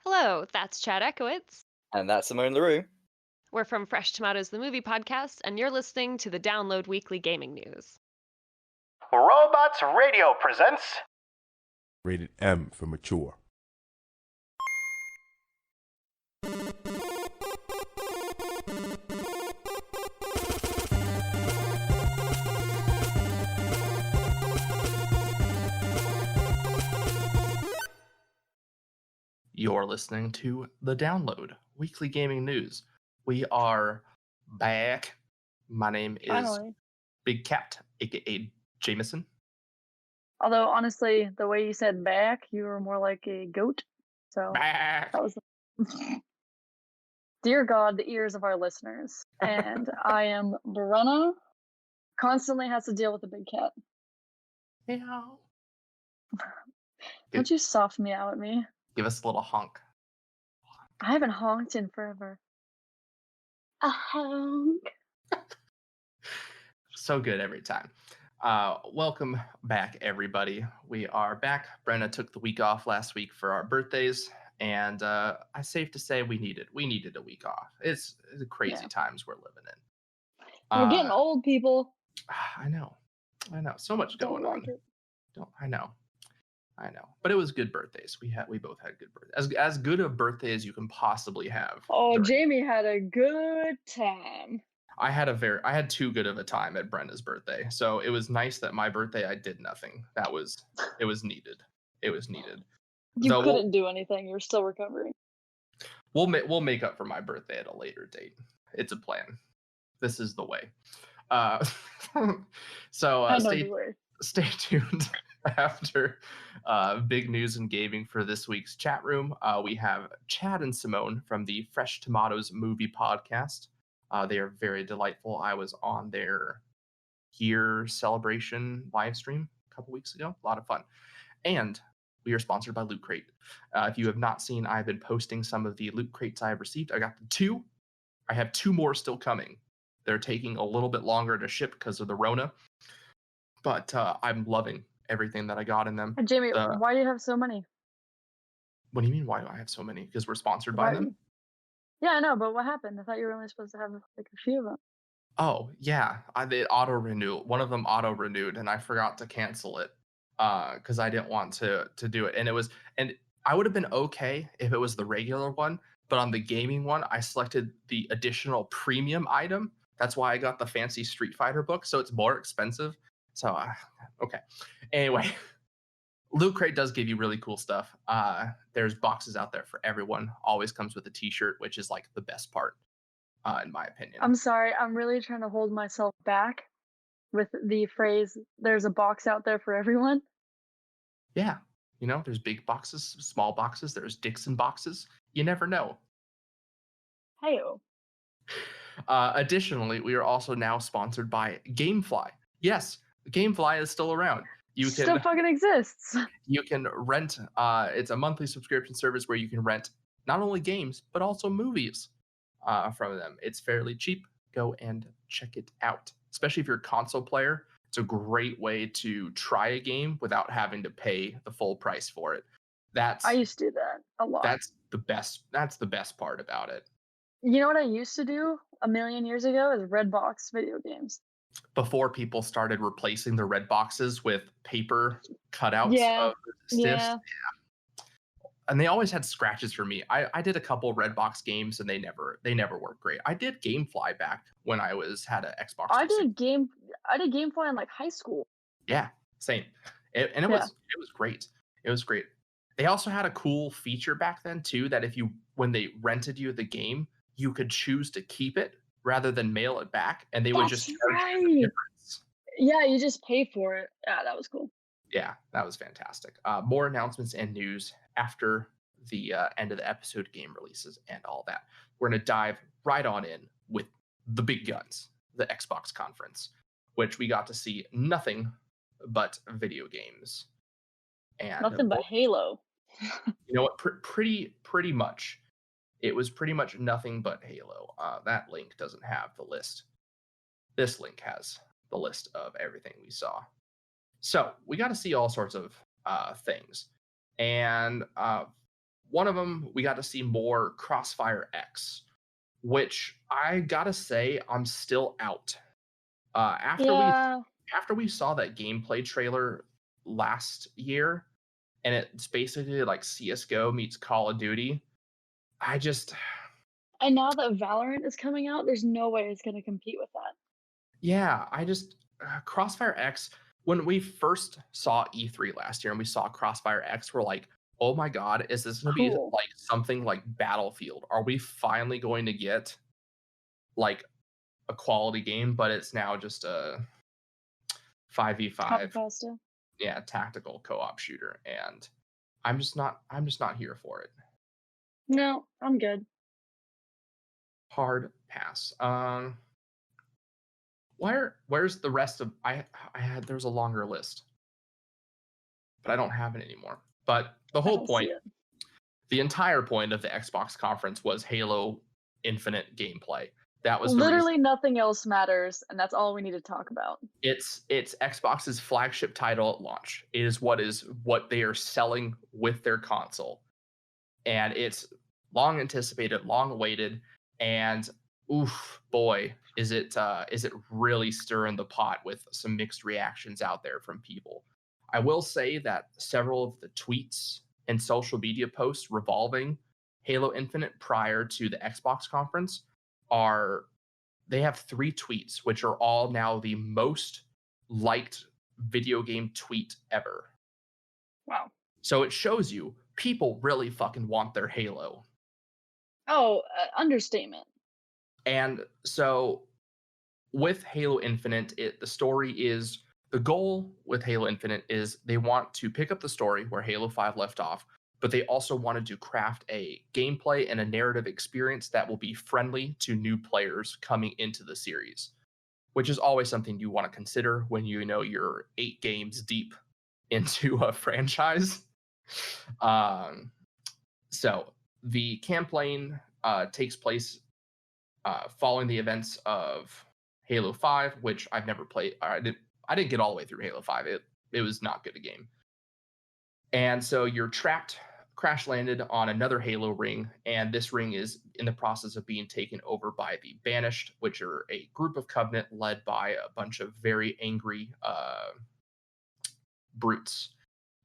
Hello, that's Chad Ekowitz. And that's Simone LaRue. We're from Fresh Tomatoes, the movie podcast, and you're listening to the Download Weekly Gaming News. Robots Radio presents Rated M for mature. You're listening to The Download, Weekly Gaming News. We are back. My name is Finally. Big Cat, aka Jameson. Although, honestly, the way you said back, you were more like a goat. So Back. that was. Dear God, the ears of our listeners. And I am Brenna. Constantly has to deal with the big cat. Meow. Don't you soft meow at me? Give us a little honk. I haven't honked in forever. A honk. So good every time. Welcome back, everybody. We are back. Brenna took the week off last week for our birthdays, and I'm safe to say we needed a week off. It's the crazy times we're living in. We're getting old, people. I know. So much going on. It. I know. But it was good birthdays. We both had good birthdays. As good a birthday as you can possibly have. Oh, Jamie had a good time. I had too good of a time at Brenda's birthday. So it was nice that my birthday I did nothing. It was needed. It was needed. You couldn't do anything. You're still recovering. We'll make up for my birthday at a later date. It's a plan. This is the way. Stay tuned after big news in gaming for this week's chat room. We have Chad and Simone from the Fresh Tomatoes movie podcast. They are very delightful. I was on their year celebration live stream a couple weeks ago. A lot of fun. And we are sponsored by Loot Crate. If you have not seen, I've been posting some of the Loot Crates I have received. I got 2. I have 2 more still coming. They're taking a little bit longer to ship because of the Rona. But I'm loving everything that I got in them. Jamie, why do you have so many? What do you mean, why do I have so many? Because we're sponsored by them? Yeah, I know, but what happened? I thought you were only supposed to have like a few of them. Oh, yeah. They auto-renew. One of them auto-renewed, and I forgot to cancel it because I didn't want to do it. And I would have been okay if it was the regular one, but on the gaming one, I selected the additional premium item. That's why I got the fancy Street Fighter book, so it's more expensive. So, okay. Anyway, Loot Crate does give you really cool stuff. There's boxes out there for everyone. Always comes with a t-shirt, which is like the best part, in my opinion. I'm sorry. I'm really trying to hold myself back with the phrase, there's a box out there for everyone. Yeah. There's big boxes, small boxes. There's Dixon boxes. You never know. Hey-o. Additionally, we are also now sponsored by Gamefly. Yes, Gamefly is still around. Still fucking exists. You can rent. It's a monthly subscription service where you can rent not only games but also movies from them. It's fairly cheap. Go and check it out. Especially if you're a console player, it's a great way to try a game without having to pay the full price for it. I used to do that a lot. That's the best part about it. You know what I used to do a million years ago is Redbox video games. Before people started replacing the red boxes with paper cutouts of stiffs. Yeah. And they always had scratches for me. I did a couple Redbox games and they never worked great. I did Gamefly back when I had an Xbox. I did Gamefly in like high school. Yeah, same. It was great. It was great. They also had a cool feature back then too that when they rented you the game, you could choose to keep it rather than mail it back, and they would just charge you the difference. Yeah, you just pay for it. Yeah, that was cool. Yeah, that was fantastic. More announcements and news after the end of the episode, game releases, and all that. We're going to dive right on in with the big guns, the Xbox conference, which we got to see nothing but video games. And nothing but Halo. You know what? Pretty much. It was pretty much nothing but Halo. That link doesn't have the list. This link has the list of everything we saw. So we got to see all sorts of things. And one of them, we got to see more Crossfire X, which I gotta say, I'm still out. Yeah, After we saw that gameplay trailer last year, and it's basically like CS:GO meets Call of Duty, I just and now that Valorant is coming out, there's no way it's going to compete with that. yeah, Crossfire X. When we first saw E3 last year and we saw Crossfire X, we're like, oh my god, is this going to be Cool. like something like Battlefield? Are we finally going to get like a quality game? But it's now just a 5v5, Copy pasta. yeah, tactical co-op shooter, and I'm just not here for it. No, I'm good. Hard pass. Where's the rest of I had there's a longer list, but I don't have it anymore. But the I whole don't point, see it. the entire point of the Xbox conference was Halo Infinite gameplay. That was the reason. Literally nothing else matters, and that's all we need to talk about. It's Xbox's flagship title at launch. It is what they are selling with their console, and it's long anticipated, long awaited, and oof, boy, is it really stirring the pot with some mixed reactions out there from people. I will say that several of the tweets and social media posts revolving Halo Infinite prior to the Xbox conference they have 3 tweets, which are all now the most liked video game tweet ever. Wow. So it shows you people really fucking want their Halo. Oh, understatement. And so with Halo Infinite, the goal with Halo Infinite is they want to pick up the story where Halo 5 left off, but they also wanted to craft a gameplay and a narrative experience that will be friendly to new players coming into the series, which is always something you want to consider when you know you're 8 games deep into a franchise. So the campaign takes place following the events of Halo 5, which I've never played. I didn't get all the way through Halo 5. It was not good a game. And so you're crash landed on another Halo ring, and this ring is in the process of being taken over by the Banished, which are a group of Covenant led by a bunch of very angry brutes.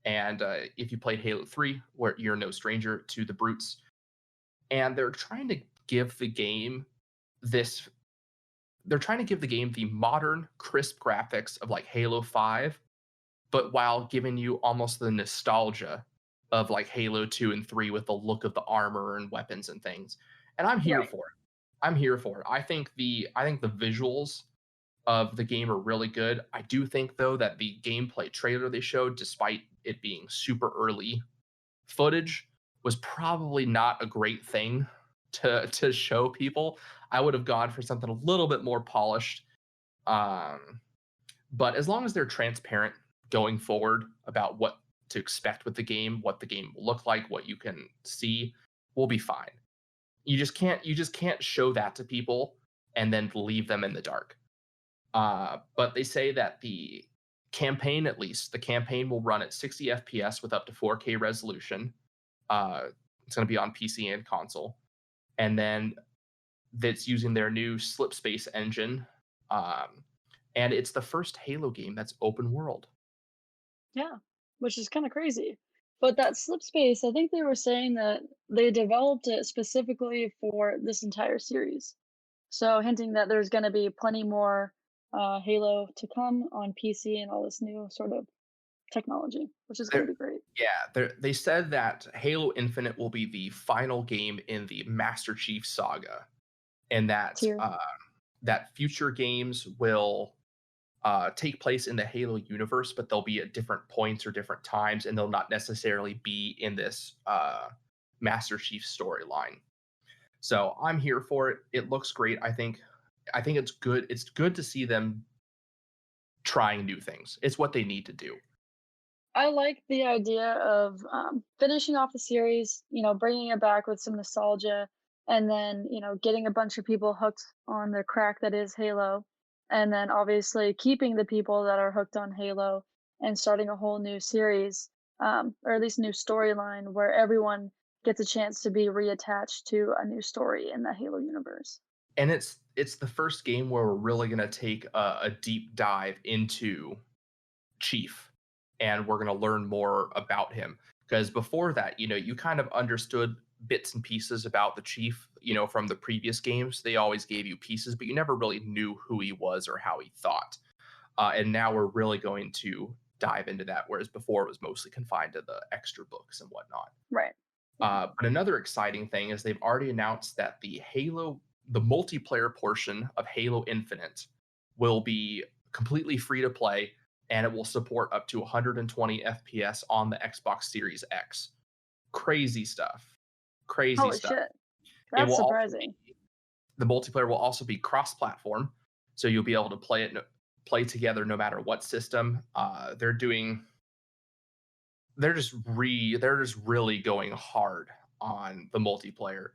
And if you played Halo 3, where you're no stranger to the brutes, and they're trying to give the game the modern, crisp graphics of like Halo 5, but while giving you almost the nostalgia of like Halo 2 and 3 with the look of the armor and weapons and things. And I'm here for it. I'm here for it. I think the visuals of the game are really good. I do think though that the gameplay trailer they showed, despite it being super early footage, was probably not a great thing to show people. I would have gone for something a little bit more polished. But as long as they're transparent going forward about what to expect with the game, what the game will look like, what you can see, we'll be fine. You just can't show that to people and then leave them in the dark. But they say that the campaign will run at 60 FPS with up to 4K resolution. It's going to be on PC and console. And then that's using their new Slipspace engine. And it's the first Halo game that's open world. Yeah, which is kind of crazy. But that Slipspace, I think they were saying that they developed it specifically for this entire series. So hinting that there's going to be plenty more Halo to come on PC and all this new sort of technology, which is going to be great. Yeah, they said that Halo Infinite will be the final game in the Master Chief saga, and that that future games will take place in the Halo universe, but they'll be at different points or different times, and they'll not necessarily be in this Master Chief storyline. So I'm here for it. It looks great. I think it's good. It's good to see them trying new things. It's what they need to do. I like the idea of finishing off the series, bringing it back with some nostalgia, and then, getting a bunch of people hooked on the crack that is Halo, and then obviously keeping the people that are hooked on Halo and starting a whole new series, or at least new storyline where everyone gets a chance to be reattached to a new story in the Halo universe. And it's the first game where we're really going to take a deep dive into Chief, and we're going to learn more about him. Because before that, you kind of understood bits and pieces about the Chief, from the previous games. They always gave you pieces, but you never really knew who he was or how he thought. And now we're really going to dive into that, whereas before it was mostly confined to the extra books and whatnot. Right. But another exciting thing is they've already announced that the multiplayer portion of Halo Infinite will be completely free to play, and it will support up to 120 FPS on the Xbox Series X. Crazy stuff. Crazy Holy stuff. shit. That's surprising. The multiplayer will also be cross-platform, so you'll be able to play together no matter what system. They're just really going hard on the multiplayer.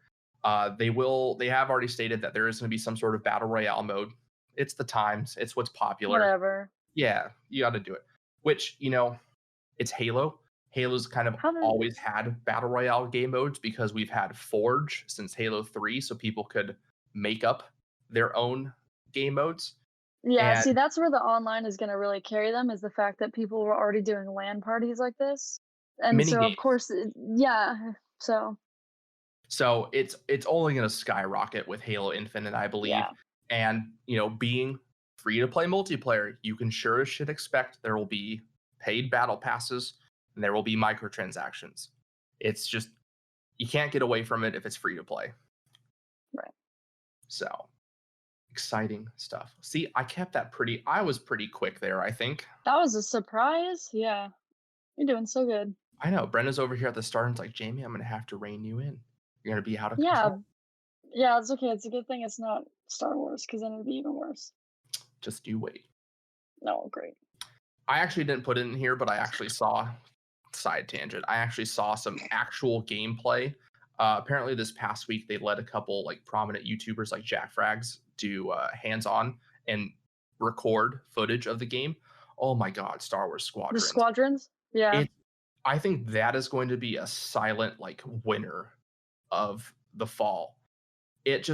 They have already stated that there is going to be some sort of battle royale mode. It's the times. It's what's popular. Whatever. Yeah, you got to do it. Which, it's Halo. Halo's kind of always had battle royale game modes because we've had Forge since Halo 3, so people could make up their own game modes. Yeah, see, that's where the online is going to really carry them, is the fact that people were already doing LAN parties like this. And so, of course, yeah, so it's only going to skyrocket with Halo Infinite, I believe. Yeah. And, being free to play multiplayer, you can sure as shit expect there will be paid battle passes and there will be microtransactions. It's just, you can't get away from it if it's free to play. Right. So, exciting stuff. See, I was pretty quick there, I think. That was a surprise. Yeah. You're doing so good. I know. Brenna's over here at the start and it's like, Jamie, I'm going to have to rein you in. You're going to be out of control. Yeah, it's okay. It's a good thing it's not Star Wars, because then it'd be even worse. Just you wait. No, great. I actually didn't put it in here, but I actually saw, side tangent, I actually saw some actual gameplay. Apparently this past week, they let a couple prominent YouTubers like Jack Frags do hands-on and record footage of the game. Oh my God, Star Wars Squadrons. The Squadrons? Yeah. I think that is going to be a silent winner of the fall. It's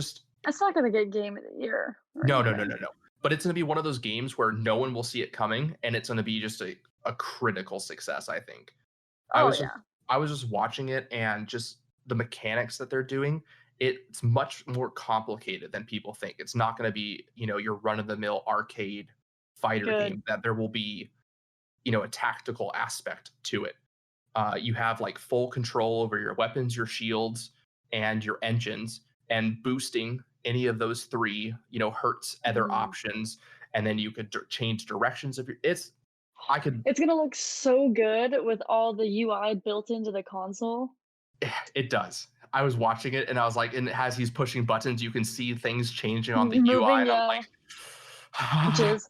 not going to get Game of the Year. No. But it's going to be one of those games where no one will see it coming, and it's going to be just a critical success, I think. I was just watching it, and just the mechanics that they're doing, it's much more complicated than people think. It's not going to be, your run-of-the-mill arcade fighter game. That there will be, a tactical aspect to it. You have full control over your weapons, your shields, and your engines, and boosting any of those three, hurts other options, and then you could change directions of your. It's gonna look so good with all the UI built into the console. It does. I was watching it and I was like, and as he's pushing buttons, you can see things changing on the Moving, UI, and yeah. I'm like, Jizz.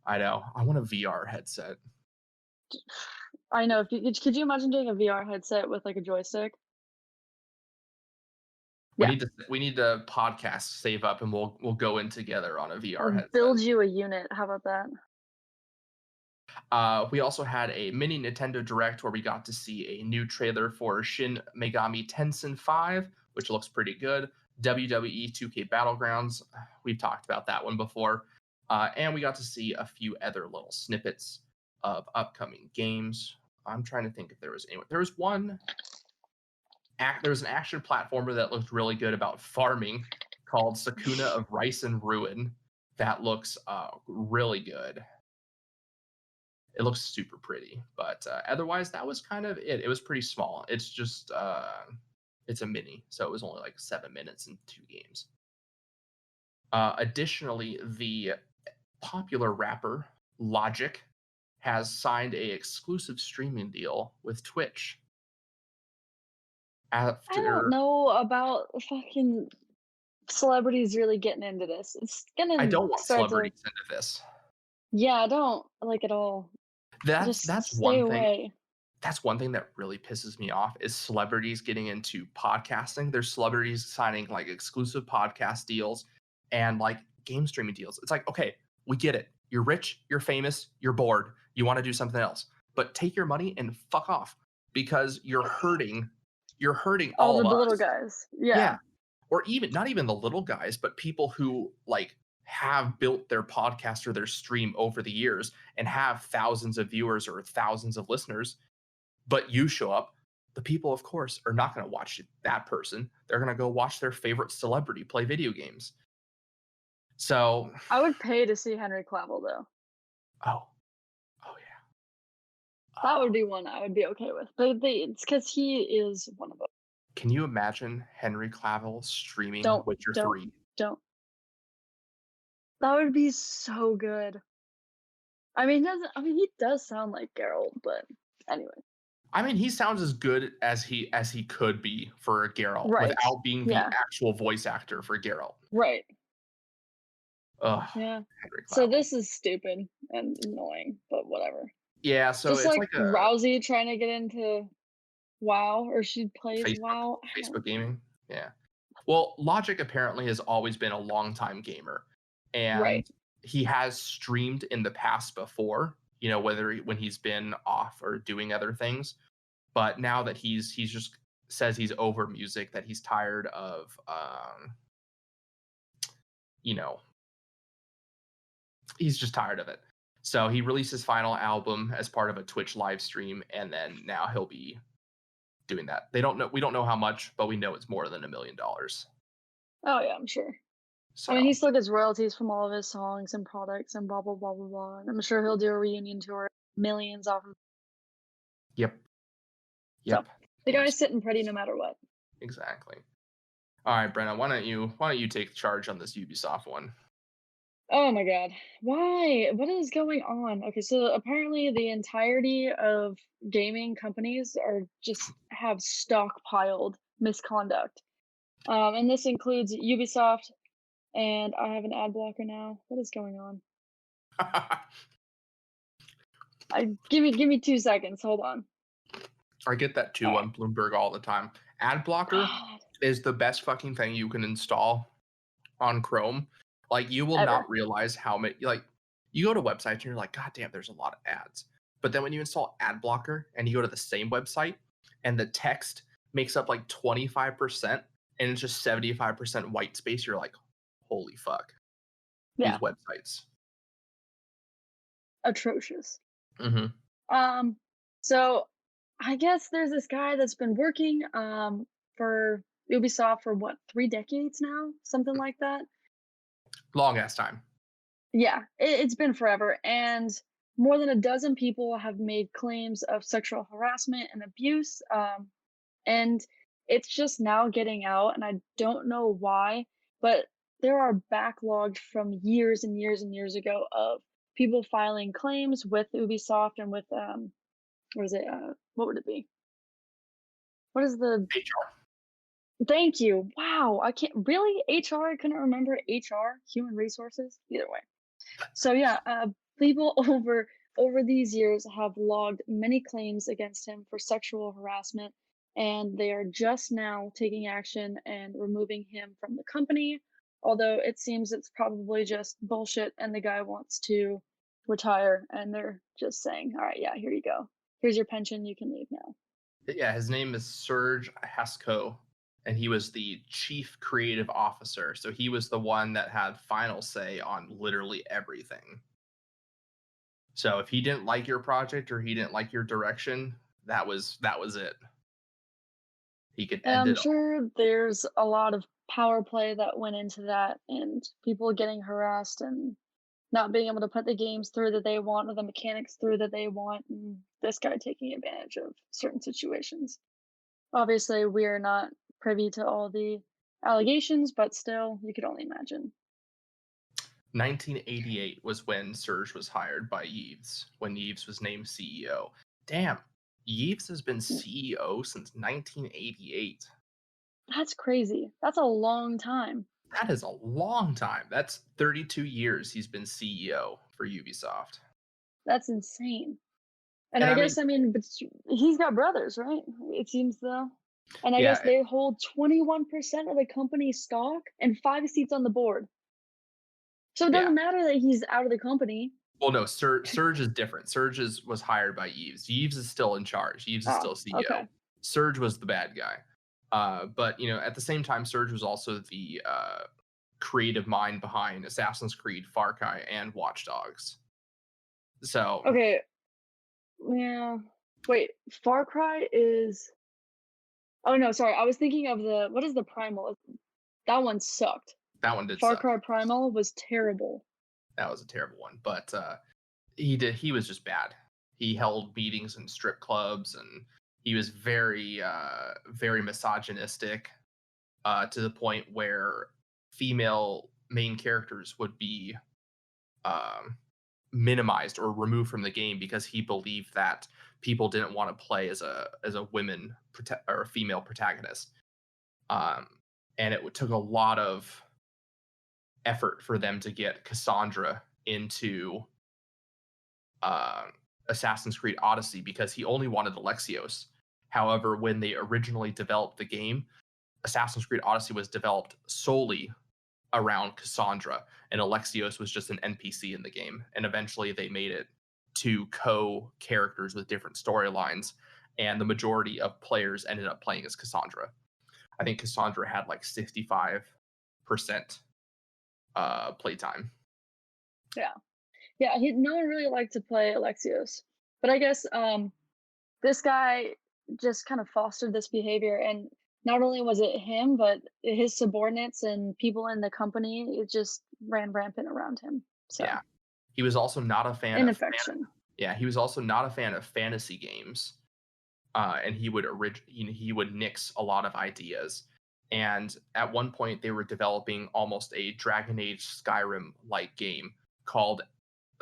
I know. I want a VR headset. I know. Could you imagine doing a VR headset with a joystick? We need to podcast save up, and we'll go in together on a VR headset. Build you a unit. How about that? We also had a mini Nintendo Direct where we got to see a new trailer for Shin Megami Tensei 5, which looks pretty good. WWE 2K Battlegrounds, we've talked about that one before. And we got to see a few other little snippets of upcoming games. I'm trying to think if there was anyone. There was one. There was an action platformer that looked really good about farming called Sakuna of Rice and Ruin. That looks really good. It looks super pretty, but otherwise that was kind of it. It was pretty small. It's just it's a mini, so it was only 7 minutes and 2 games. Additionally, the popular rapper Logic has signed a exclusive streaming deal with Twitch. I don't know about fucking celebrities really getting into this. It's gonna. I don't want celebrities into this. Yeah, I don't at all. That's stay one away. thing. That's one thing that really pisses me off is celebrities getting into podcasting. There's celebrities signing exclusive podcast deals and game streaming deals. It's okay, we get it. You're rich, you're famous, you're bored, you want to do something else. But take your money and fuck off. because you're hurting All all the of little us. guys. Yeah. Or even not even the little guys, but people who like have built their podcast or their stream over the years and have thousands of viewers or thousands of listeners, but you show up, the people, of course, are not going to watch that person. They're going to go watch their favorite celebrity play video games. So I would pay to see Henry Cavill though. oh yeah. That would be one I would be okay with. But it's because he is one of them. Can you imagine Henry Cavill streaming Witcher 3? Don't. That would be so good. I mean, he does sound like Geralt, but anyway. I mean, he sounds as good as he could be for a Geralt without being the actual voice actor for Geralt. Right. Ugh. Yeah. Henry Cavill. So this is stupid and annoying, but whatever. Yeah. So just it's like a Rousey trying to get into WoW, or she plays WoW. Facebook gaming. Yeah. Well, Logic apparently has always been a longtime gamer, and he has streamed in the past before. You know, when he's been off or doing other things, but now that he's just says he's over music, that he's tired of, you know, he's just tired of it. So he released his final album as part of a Twitch live stream, and then now he'll be doing that. We don't know how much, but we know it's more than $1 million. Oh yeah, I'm sure. So, I mean, he still gets royalties from all of his songs and products and blah blah blah blah blah. And I'm sure he'll do a reunion tour, millions off of. Yep. So, the guy's sitting pretty no matter what. Exactly. All right, Brenna, why don't you take charge on this Ubisoft one? Oh my god. Why? What is going on? Okay, so apparently the entirety of gaming companies are just have stockpiled misconduct. And this includes Ubisoft, and I have an ad blocker now. What is going on? Give me 2 seconds. Hold on. I get that too on Bloomberg all the time. Ad blocker is the best fucking thing you can install on Chrome. Like, you will not realize how many, like, you go to websites and you're like, God damn, there's a lot of ads. But then when you install ad blocker and you go to the same website and the text makes up like 25% and it's just 75% white space, you're like, holy fuck. Yeah. These websites. Atrocious. Mm-hmm. So I guess there's this guy that's been working for Ubisoft for what, 3 decades now? Something like that. Long ass time. Yeah, it's been forever. And more than a dozen people have made claims of sexual harassment and abuse. And it's just now getting out, and I don't know why, but there are backlogged from years and years and years ago of people filing claims with Ubisoft and with what is it? What would it be? What is the HR? Thank you. Wow, I can't really HR. I couldn't remember HR, human resources. Either way. So yeah, people over these years have logged many claims against him for sexual harassment, and they are just now taking action and removing him from the company. Although it seems it's probably just bullshit, and the guy wants to retire, and they're just saying, "All right, yeah, here you go. Here's your pension. You can leave now." Yeah, his name is Serge Hasko, and he was the chief creative officer. So he was the one that had final say on literally everything. So if he didn't like your project or he didn't like your direction, that was it. He could end it. I'm sure there's a lot of power play that went into that, and people getting harassed and not being able to put the games through that they want or the mechanics through that they want, and this guy taking advantage of certain situations. Obviously, we are not privy to all the allegations, but still, you could only imagine. 1988 was when Serge was hired by Yves, when Yves was named CEO. Damn, Yves has been CEO since 1988. That's crazy. That's a long time. That is a long time. That's 32 years he's been CEO for Ubisoft. That's insane. And I guess, but he's got brothers, right? It seems though. And I guess they hold 21% of the company's stock and 5 seats on the board. So it doesn't matter that he's out of the company. Well, no, Surge is different. Surge was hired by Yves. Yves is still in charge. Yves is Oh, still CEO. okay. Surge was the bad guy. But at the same time, Surge was also the creative mind behind Assassin's Creed, Far Cry, and Watch Dogs. So Okay. Yeah. Wait, Far Cry is. Oh no, sorry. I was thinking of what is the Primal? That one sucked. that one did Far suck. Cry Primal was terrible. That was a terrible one. But he was just bad. He held meetings in strip clubs, and he was very very misogynistic, to the point where female main characters would be um, minimized or removed from the game because he believed that people didn't want to play as a women or a female protagonist. And it took a lot of effort for them to get Cassandra into Assassin's Creed Odyssey because he only wanted Alexios. However, when they originally developed the game, Assassin's Creed Odyssey was developed solely around Cassandra, and Alexios was just an NPC in the game. And eventually they made it to co-characters with different storylines, and the majority of players ended up playing as Cassandra. I think Cassandra had like 65% playtime. Yeah, no one really liked to play Alexios. But I guess this guy just kind of fostered this behavior, and not only was it him, but his subordinates and people in the company, it just ran rampant around him. So Yeah. He was also not a fan of infection. he was also not a fan of fantasy games. And he would nix a lot of ideas. And at one point they were developing almost a Dragon Age Skyrim like game called,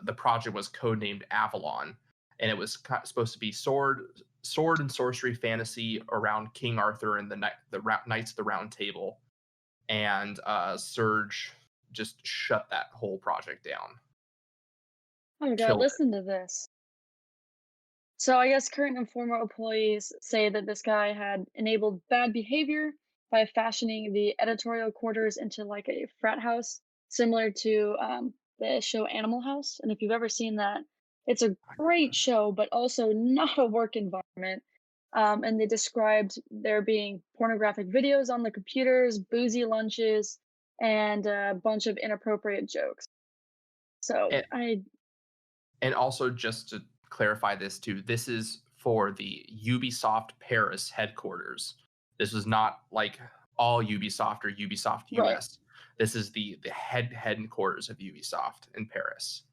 the project was codenamed Avalon, and it was supposed to be sword and sorcery fantasy around King Arthur and the Knights of the Round Table. And Surge just shut that whole project down. Oh my god, Killed it. listen to this. So I guess current and former employees say that this guy had enabled bad behavior by fashioning the editorial quarters into like a frat house, similar to the show Animal House. And if you've ever seen that, it's a great show, but also not a work environment. And they described there being pornographic videos on the computers, boozy lunches, and a bunch of inappropriate jokes. So And also, just to clarify this too, this is for the Ubisoft Paris headquarters. This was not like all Ubisoft or Ubisoft US. Right. This is the headquarters of Ubisoft in Paris.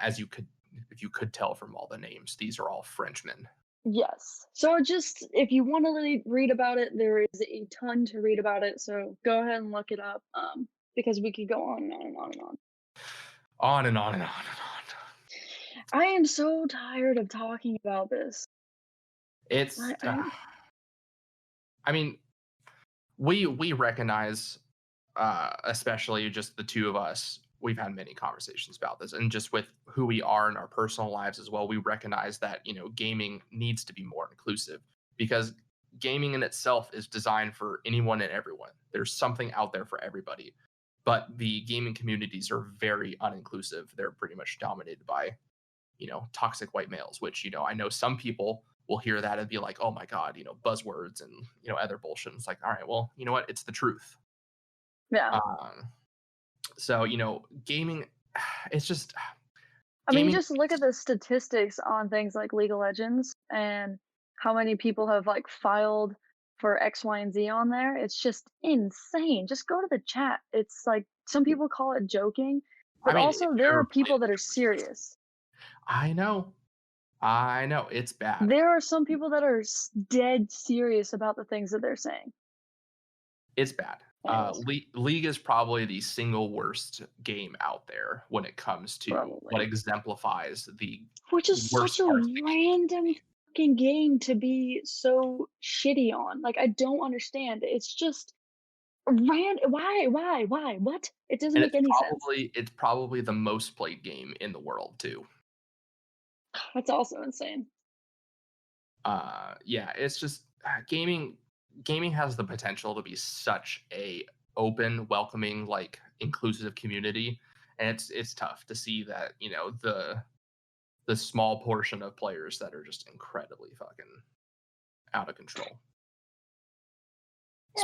If you could tell from all the names, these are all Frenchmen. Yes. So just if you want to really read about it, there is a ton to read about it. So go ahead and look it up, because we could go on and on and on and on. On and on and on and on. I am so tired of talking about this. It's. I mean, we recognize, especially just the two of us, we've had many conversations about this, and just with who we are in our personal lives as well, we recognize that gaming needs to be more inclusive, because gaming in itself is designed for anyone and everyone. There's something out there for everybody, but the gaming communities are very uninclusive. They're pretty much dominated by toxic white males, which I know some people will hear that and be like, oh my god, buzzwords and other bullshit. It's like, all right, well, you know what, it's the truth. Yeah. So gaming, it's just. I mean, just look at the statistics on things like League of Legends and how many people have like filed for X, Y, and Z on there. It's just insane. Just go to the chat. It's like some people call it joking, but also there are people that are serious. I know, it's bad. There are some people that are dead serious about the things that they're saying. It's bad. League is probably the single worst game out there when it comes to what exemplifies the which is such a random fucking game to be so shitty on. Like, I don't understand. It's just random. Why? What? It doesn't make any sense. It's probably the most played game in the world too. That's also insane. Yeah, it's just gaming has the potential to be such a open, welcoming, like inclusive community, and it's tough to see that, you know, the small portion of players that are just incredibly fucking out of control.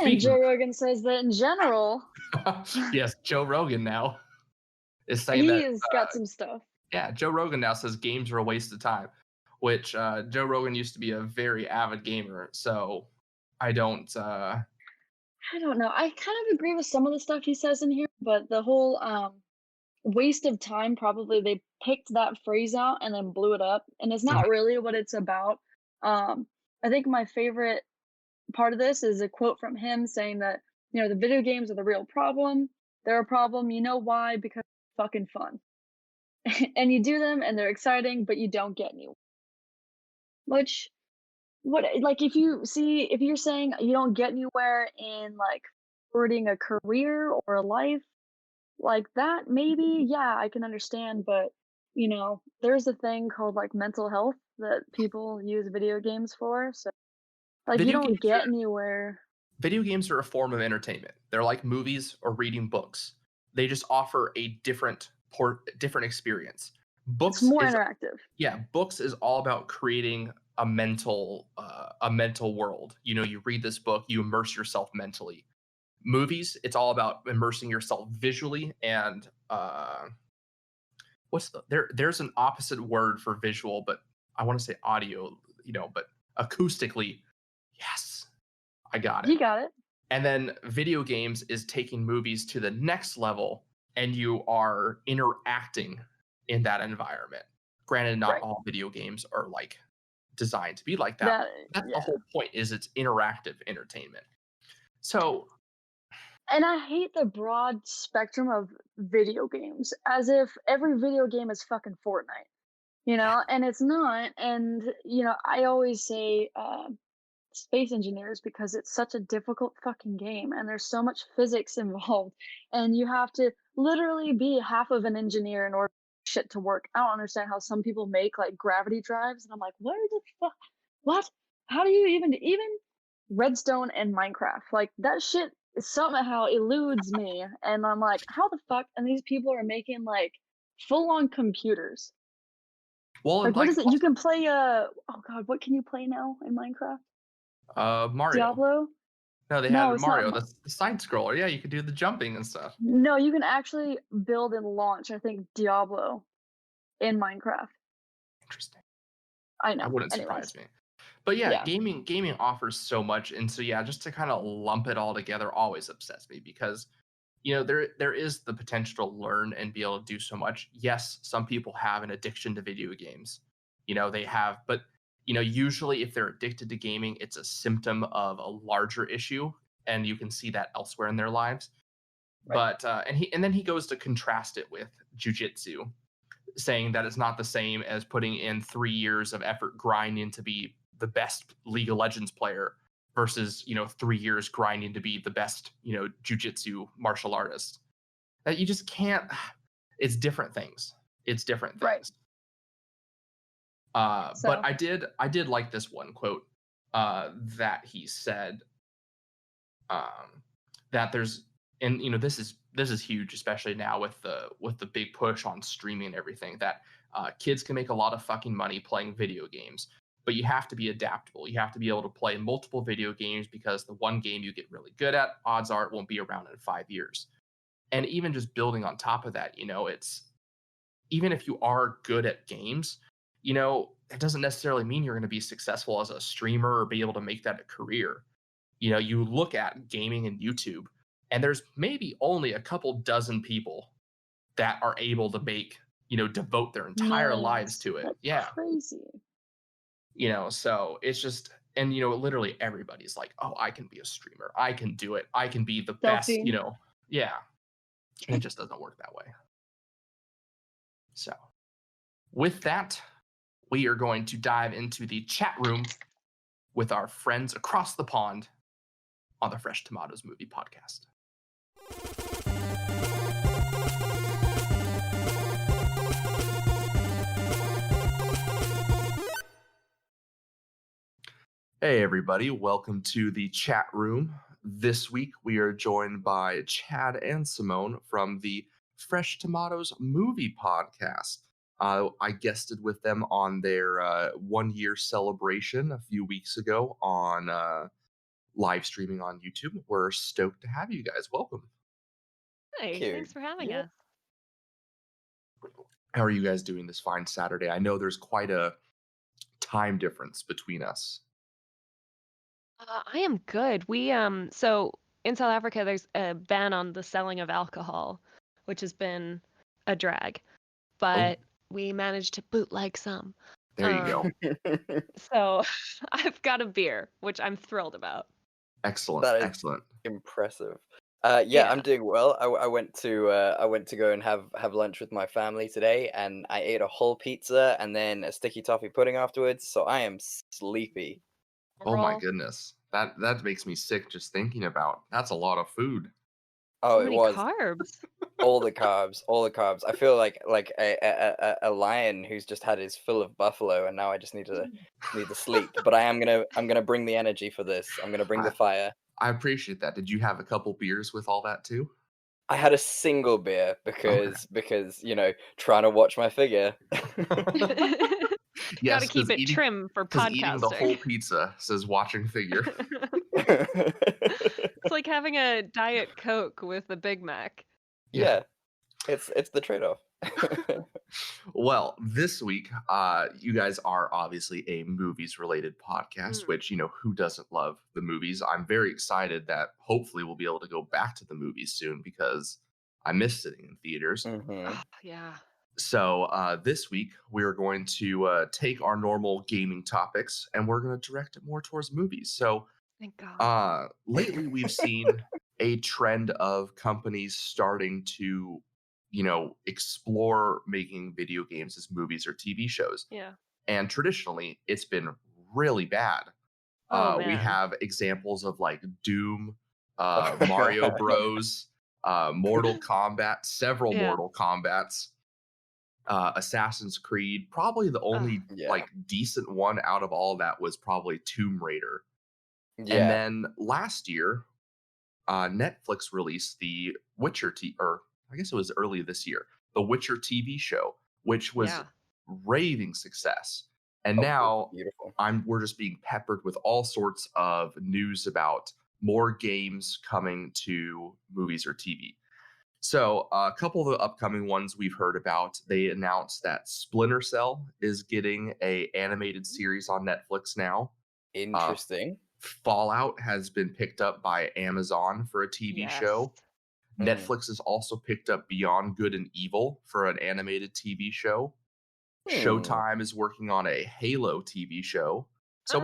And Joe Rogan says that in general, yes, Joe Rogan now is saying that he's got some stuff. yeah, Joe Rogan now says games are a waste of time, which Joe Rogan used to be a very avid gamer, so I don't know. I kind of agree with some of the stuff he says in here, but the whole waste of time, probably they picked that phrase out and then blew it up, and it's not really what it's about. I think my favorite part of this is a quote from him saying that, you know, the video games are the real problem. They're a problem. You know why? Because they're fucking fun. And you do them and they're exciting, but you don't get anywhere. Which, like, if you're saying you don't get anywhere in like forwarding a career or a life like that, maybe, yeah, I can understand. But, you know, there's a thing called like mental health that people use video games for. So, like, you don't get anywhere. Video games are a form of entertainment. They're like movies or reading books. They just offer a different experience. Books It's more interactive. Yeah, books is all about creating a mental world. You know, you read this book, you immerse yourself mentally. Movies, it's all about immersing yourself visually and there's an opposite word for visual, but I want to say audio, you know, but acoustically. Yes, I got it. You got it. And then video games is taking movies to the next level, and you are interacting in that environment. Granted, not all video games are like designed to be like that. That's the whole point, is it's interactive entertainment. So, and I hate the broad spectrum of video games, as if every video game is fucking Fortnite, you know, and it's not. And, you know, I always say space engineers, because it's such a difficult fucking game and there's so much physics involved, and you have to literally be half of an engineer in order for shit to work. I don't understand how some people make like gravity drives, and I'm like, where the fuck, what, how do you even Redstone and Minecraft, like that shit somehow eludes me, and I'm like, how the fuck, and these people are making like full-on computers. Well, like, what is it you can play oh god, what can you play now in Minecraft? Mario. Diablo? No, they had Mario, the side scroller. Yeah, you could do the jumping and stuff. No, you can actually build and launch, I think, Diablo in Minecraft. Interesting. I know. That wouldn't surprise me. But yeah, gaming offers so much, and so yeah, just to kind of lump it all together always upsets me, because, you know, there is the potential to learn and be able to do so much. Yes, some people have an addiction to video games. You know, they have, but you know, usually if they're addicted to gaming, it's a symptom of a larger issue, and you can see that elsewhere in their lives. Right. But and then he goes to contrast it with jiu-jitsu, saying that it's not the same as putting in 3 years of effort grinding to be the best League of Legends player versus, you know, 3 years grinding to be the best, you know, jiu-jitsu martial artist. That you just can't. It's different things. It's different things. Right. But I did like this one quote that he said, that there's, and you know, this is huge, especially now with the big push on streaming and everything, that kids can make a lot of fucking money playing video games, but you have to be adaptable. You have to be able to play multiple video games, because the one game you get really good at, odds are it won't be around in 5 years. And even just building on top of that, you know, it's, even if you are good at games, you know, it doesn't necessarily mean you're going to be successful as a streamer or be able to make that a career. You know, you look at gaming and YouTube, and there's maybe only a couple dozen people that are able to make, you know, devote their entire lives to it. That's crazy. You know, so it's just, and you know, literally everybody's like, oh, I can be a streamer, I can do it, I can be the best, you know. Yeah. And it just doesn't work that way. So with that, we are going to dive into the chat room with our friends across the pond on the Fresh Tomatoes Movie Podcast. Hey everybody, welcome to the chat room. This week we are joined by Chad and Simone from the Fresh Tomatoes movie podcast. I guested with them on their 1 year celebration a few weeks ago on live streaming on YouTube. We're stoked to have you guys. Welcome. Hey, Cute. thanks for having Yeah. us. How are you guys doing this fine Saturday? I know there's quite a time difference between us. I am good. So in South Africa, there's a ban on the selling of alcohol, which has been a drag, but we managed to bootleg some. There you go. So I've got a beer, which I'm thrilled about. Excellent. That is Excellent. impressive. Yeah. I'm doing well. I went to go and have lunch with my family today, and I ate a whole pizza and then a sticky toffee pudding afterwards. So I am sleepy. Oh my Roll. goodness. That makes me sick just thinking about. That's a lot of food. Oh, So it many was carbs. all the carbs, all the carbs. I feel like a lion who's just had his fill of buffalo, and now I just need to sleep. But I'm gonna bring the energy for this. I'm gonna bring the fire. I appreciate that. Did you have a couple beers with all that too? I had a single beer because trying to watch my figure. Got to keep it trim for Because eating the whole podcasting. pizza says watching figure. It's like having a Diet Coke with a Big Mac. Yeah, it's the trade-off. Well, this week, you guys are obviously a movies-related podcast, which, who doesn't love the movies? I'm very excited that hopefully we'll be able to go back to the movies soon because I miss sitting in theaters. Oh, yeah. So this week, we're going to take our normal gaming topics and we're going to direct it more towards movies. So Thank God. lately, we've seen a trend of companies starting to explore making video games as movies or TV shows. Yeah. And traditionally, it's been really bad. Oh, We man. have examples of like Doom, Mario Bros, Mortal Kombat, several Yeah. Mortal Kombats, Assassin's Creed. Probably the only Yeah. like decent one out of all that was probably Tomb Raider. Yeah. And then last year, Netflix released the Witcher or I guess it was early this year, the Witcher TV show, which was Yeah. raving success. And Oh, now beautiful. we're just being peppered with all sorts of news about more games coming to movies or TV. So a couple of the upcoming ones we've heard about, they announced that Splinter Cell is getting a animated series on Netflix now. Interesting. Fallout has been picked up by Amazon for a TV show. Netflix has also picked up Beyond Good and Evil for an animated TV show. Showtime is working on a Halo TV show. So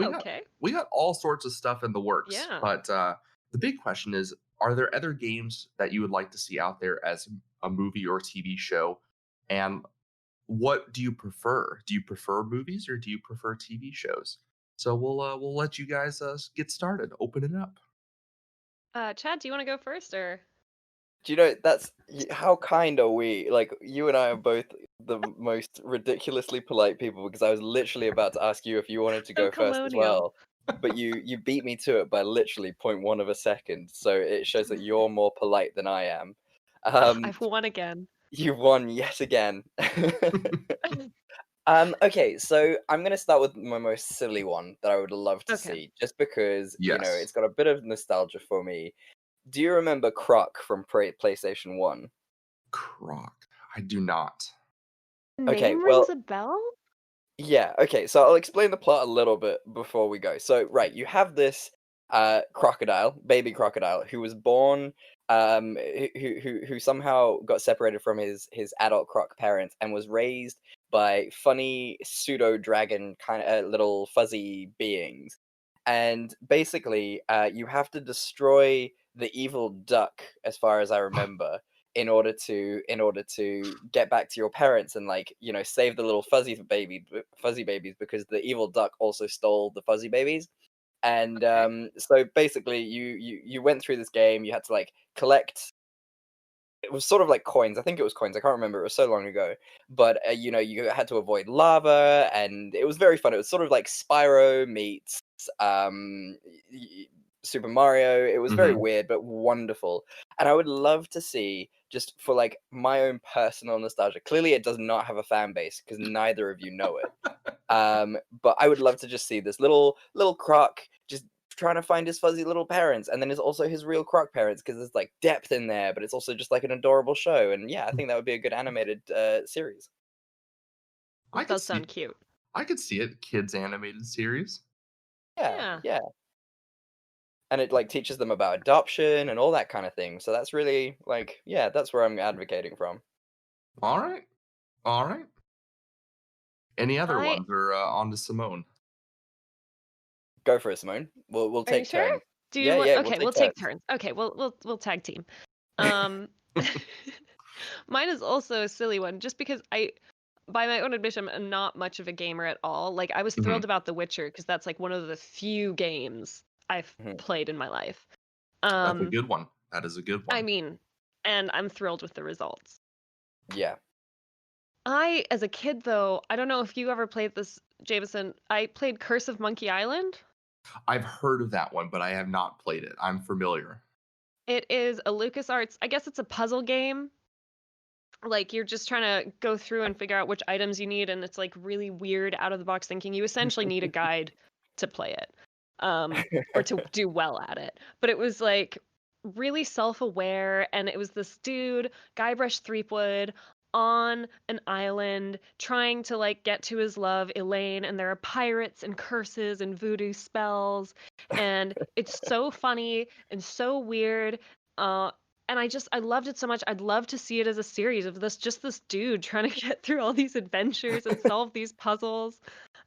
we got all sorts of stuff in the works. Yeah. But the big question is, are there other games that you would like to see out there as a movie or TV show? And what do you prefer? Do you prefer movies or do you prefer TV shows? So we'll let you guys get started. Open it up. Chad, do you want to go first or? Do you know how kind are we? Like, you and I are both the most ridiculously polite people because I was literally about to ask you if you wanted to go first as well. But you beat me to it by literally 0.1 of a second. So it shows that you're more polite than I am. I've won again. You've won yet again. Okay, so I'm going to start with my most silly one that I would love to see, just because, it's got a bit of nostalgia for me. Do you remember Croc from PlayStation 1? Croc? I do not. Name rings a bell? Yeah, okay, so I'll explain the plot a little bit before we go. So, right, you have this crocodile, baby crocodile, who was born, who somehow got separated from his adult croc parents and was raised by funny pseudo-dragon kind of little fuzzy beings. And basically, you have to destroy the evil duck, as far as I remember, in order to get back to your parents and save the little fuzzy babies because the evil duck also stole the fuzzy babies. And so basically, you went through this game. You had to collect. It was sort of like coins. I think it was coins. I can't remember. It was so long ago. But you had to avoid lava, and it was very fun. It was sort of like Spyro meets Super Mario. It was very weird but wonderful, and I would love to see, just for like my own personal nostalgia. Clearly, it does not have a fan base because neither of you know it. But I would love to just see this little Croc just trying to find his fuzzy little parents, and then there's also his real Croc parents, because there's like depth in there, but it's also just like an adorable show. And yeah, I think that would be a good animated series. It does sound cute. I could see it, kids animated series. Yeah. And it like teaches them about adoption and all that kind of thing. So that's really like, yeah, that's where I'm advocating from. All right. Any other ones, or on to Simone? Go for it, Simone. We'll Are you take sure? turns. Do you want? Yeah, Okay, we'll take turns. Okay, we'll tag team. Mine is also a silly one, just because by my own admission, I'm not much of a gamer at all. Like, I was thrilled about The Witcher because that's like one of the few games I've played in my life. That's a good one. That is a good one. I mean, and I'm thrilled with the results. Yeah. As a kid though, I don't know if you ever played this, Jameson. I played Curse of Monkey Island. I've heard of that one, but I have not played it. I'm familiar. It is a LucasArts, I guess it's a puzzle game. Like, you're just trying to go through and figure out which items you need, and it's like really weird out of the box thinking. You essentially need a guide to play it, or to do well at it. But it was like really self-aware, and it was this dude, Guybrush Threepwood, on an island trying to like get to his love, Elaine, and there are pirates and curses and voodoo spells, and it's so funny and so weird. And I loved it so much. I'd love to see it as a series of this dude trying to get through all these adventures and solve these puzzles.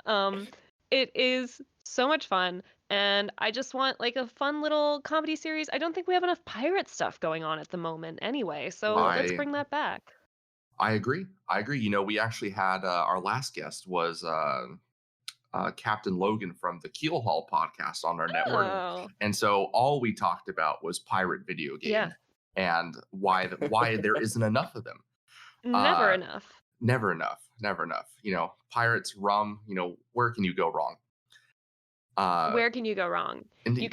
It is so much fun, and I just want like a fun little comedy series. I don't think we have enough pirate stuff going on at the moment anyway, so let's bring that back. I agree. You know, we actually had our last guest was Captain Logan from the Keel Hall podcast on our network, and so all we talked about was pirate video games and why there isn't enough of them. Never enough. Never enough. You know, pirates, rum. You know, where can you go wrong? Where can you go wrong? Indeed. You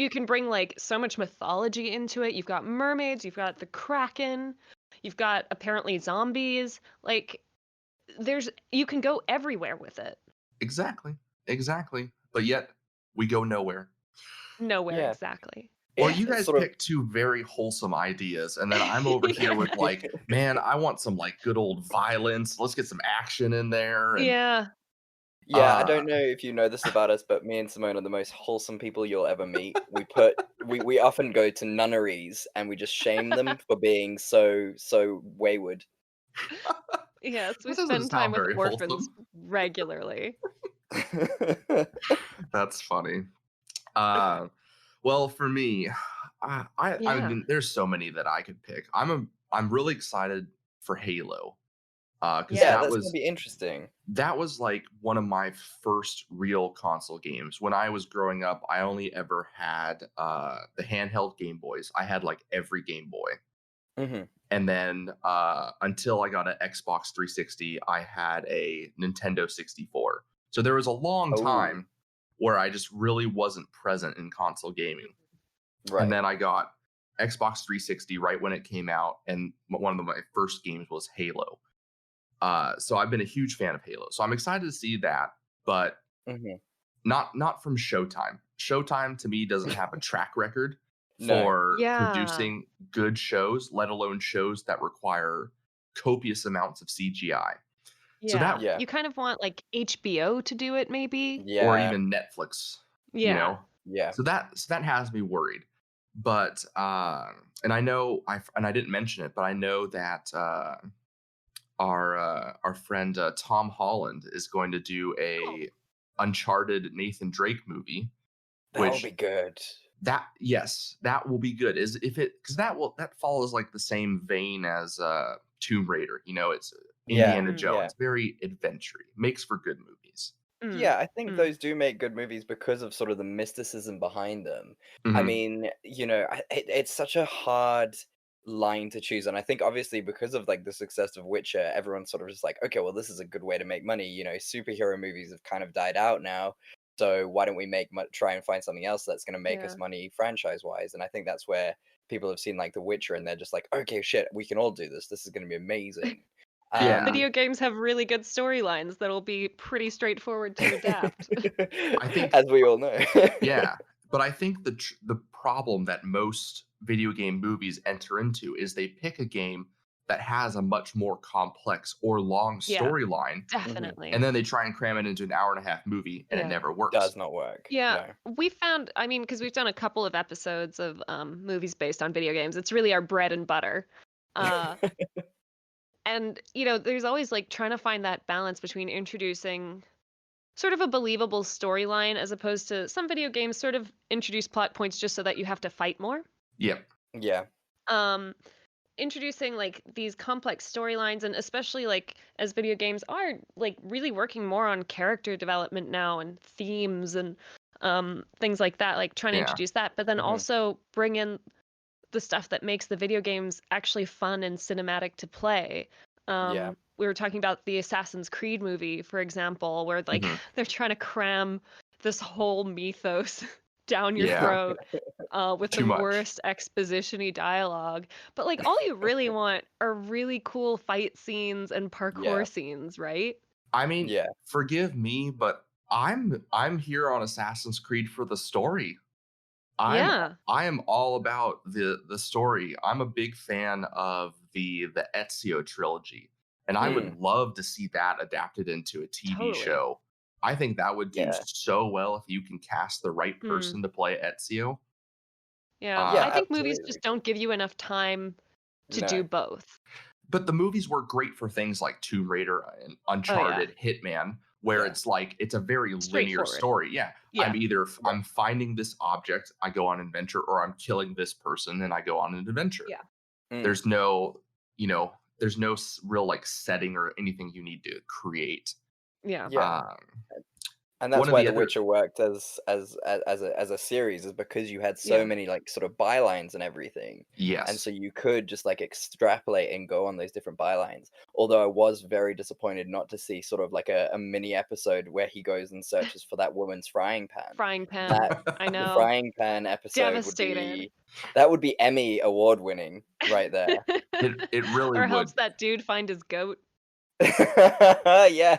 can bring like so much mythology into it. You've got mermaids, you've got the Kraken, you've got apparently zombies. Like, you can go everywhere with it. Exactly. But yet we go nowhere. Nowhere, exactly. Well, you guys picked two very wholesome ideas, and then I'm over here with like, man, I want some like good old violence. Let's get some action in there. And, I don't know if you know this about us, but me and Simone are the most wholesome people you'll ever meet. We often go to nunneries and we just shame them for being so wayward. Yes, we spend time with orphans regularly. That's funny. Well, for me, I mean, there's so many that I could pick. I'm really excited for Halo. Because that's gonna be interesting. That was like one of my first real console games. When I was growing up, I only ever had the handheld Game Boys. I had like every Game Boy. And then until I got an Xbox 360, I had a Nintendo 64. So there was a long time where I just really wasn't present in console gaming. Right. And then I got Xbox 360 right when it came out, and one of my first games was Halo. So I've been a huge fan of Halo. So I'm excited to see that, but not from Showtime. Showtime to me doesn't have a track record for producing good shows, let alone shows that require copious amounts of CGI. Yeah. So you kind of want like HBO to do it, maybe, or even Netflix. Yeah. You know? Yeah. So that has me worried. But and I know I didn't mention it, but I know that our friend Tom Holland is going to do a Uncharted Nathan Drake movie. That'll be good. That will be good. Because that follows like the same vein as Tomb Raider. You know, it's Indiana Jones, very adventure-y, makes for good movies. Yeah, I think those do make good movies because of sort of the mysticism behind them. I mean, you know, it's such a hard line to choose, and I think obviously because of like the success of Witcher, everyone's sort of just like, okay, well, this is a good way to make money. You know, superhero movies have kind of died out now. So why don't we try and find something else that's going to make Yeah. us money franchise-wise? And I think that's where people have seen like The Witcher, and they're just like, okay, shit, we can all do this. This is going to be amazing. Yeah. Video games have really good storylines that'll be pretty straightforward to adapt. I think, as we all know. yeah, but I think the problem that most video game movies enter into is they pick a game that has a much more complex or long Yeah. storyline, Definitely. and then they try and cram it into an hour-and-a-half movie, and it Yeah. never works. Does not work. Yeah, we found, I mean, because we've done a couple of episodes of movies based on video games. It's really our bread and butter. And, you know, there's always like trying to find that balance between introducing sort of a believable storyline as opposed to some video games sort of introduce plot points just so that you have to fight more. Yep. Yeah. Introducing like these complex storylines, and especially like as video games are like really working more on character development now and themes and things like that, like trying to Yeah. introduce that, but then Mhm. also bring in the stuff that makes the video games actually fun and cinematic to play. Yeah. We were talking about the Assassin's Creed movie, for example, where like Mhm. they're trying to cram this whole mythos down your Yeah. throat with Too the much. worst exposition-y dialogue. But like all you really want are really cool fight scenes and parkour Yeah. scenes, right? I mean, Yeah. forgive me, but I'm here on Assassin's Creed for the story. Yeah. I am all about the story. I'm a big fan of the Ezio trilogy, and I would love to see that adapted into a TV Totally. show. I think that would do Yeah. so well if you can cast the right person to play Ezio. Yeah. Yeah, I think movies absolutely. just don't give you enough time to do No. both. But the movies were great for things like Tomb Raider and Uncharted, Hitman, where Yeah. it's like it's a very linear Straightforward. story. Yeah. Yeah. I'm finding this object, I go on an adventure, or I'm killing this person and I go on an adventure. Yeah. There's no, there's no real like setting or anything you need to create. Yeah. Yeah. And that's one of why the The other- Witcher worked as a series, is because you had so Yeah. many like sort of bylines and everything. Yes. And so you could just like extrapolate and go on those different bylines. Although I was very disappointed not to see sort of like a mini episode where he goes and searches for that woman's frying pan. Frying pan. That I the know. frying pan episode Devastated. would be Emmy award winning right there. it really Or would. helps that dude find his goat. Yeah.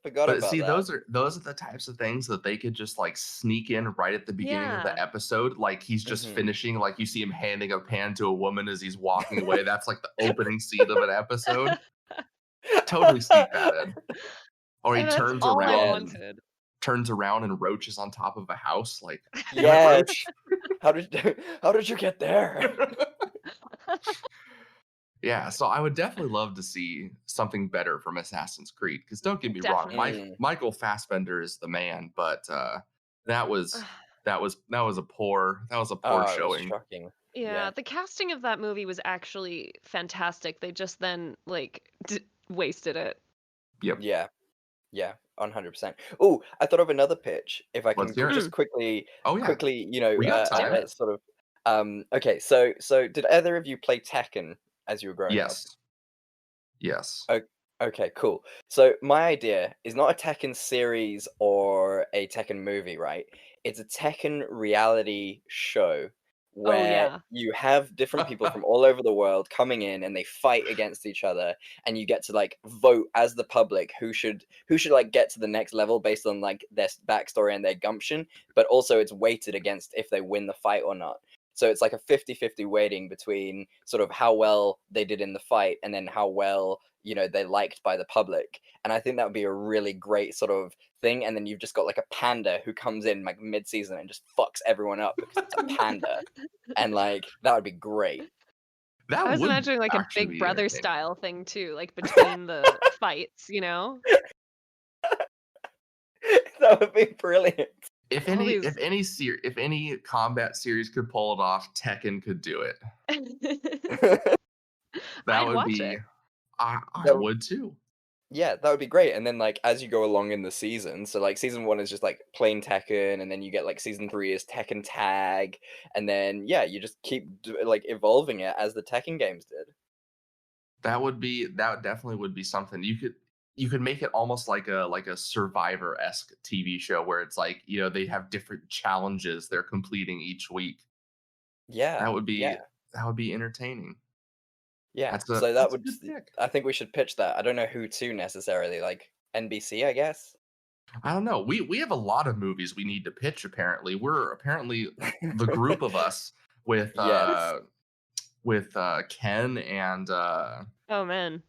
Forgot But about see, that. those are the types of things that they could just like sneak in right at the beginning of the Yeah. episode. Like he's just Mhm. finishing, like you see him handing a pan to a woman as he's walking away. That's like the opening scene of an episode. Totally sneak that in. Or he And that's turns all I around wanted. and roaches on top of a house. Like, Yes. roach. How did you get there? Yeah, so I would definitely love to see something better from Assassin's Creed. Because don't get me wrong, Definitely. Michael Fassbender is the man, but that was a poor Oh, it was showing. shocking. Yeah, the casting of that movie was actually fantastic. They just then like wasted it. Yep. Yeah. Yeah, 100%. Oh, I thought of another pitch. If I can Let's hear it. just quickly, Oh yeah. We got time. sort of. Okay, so did either of you play Tekken as you were growing up? Yes. Yes. Okay, cool. So my idea is not a Tekken series or a Tekken movie, right? It's a Tekken reality show where yeah. you have different people from all over the world coming in and they fight against each other, and you get to like vote as the public who should like get to the next level based on like their backstory and their gumption, but also it's weighted against if they win the fight or not. So it's like a 50-50 weighting between sort of how well they did in the fight and then how well, they're liked by the public. And I think that would be a really great sort of thing. And then you've just got like a panda who comes in like mid-season and just fucks everyone up because it's a panda. And like, that would be great. That I was would imagining like a actually Big be Brother entertaining. style thing too, like between the fights, you know? That would be brilliant. If All any these- if any combat series could pull it off, Tekken could do it. That I'd would watch be it. I That- would too. Yeah, that would be great. And then like as you go along in the season, so like season 1 is just like plain Tekken, and then you get like season 3 is Tekken Tag, and then you just keep like evolving it as the Tekken games did. That definitely would be something. you could make it almost like a Survivor-esque TV show where it's like, they have different challenges they're completing each week. Yeah. That would Yeah. be entertaining. Yeah. That's a So that that's a would. good pick. I think we should pitch that. I don't know who to necessarily. Like NBC, I guess. I don't know. We have a lot of movies we need to pitch. Apparently, we're apparently the group of us with Yes. Ken and Oh man,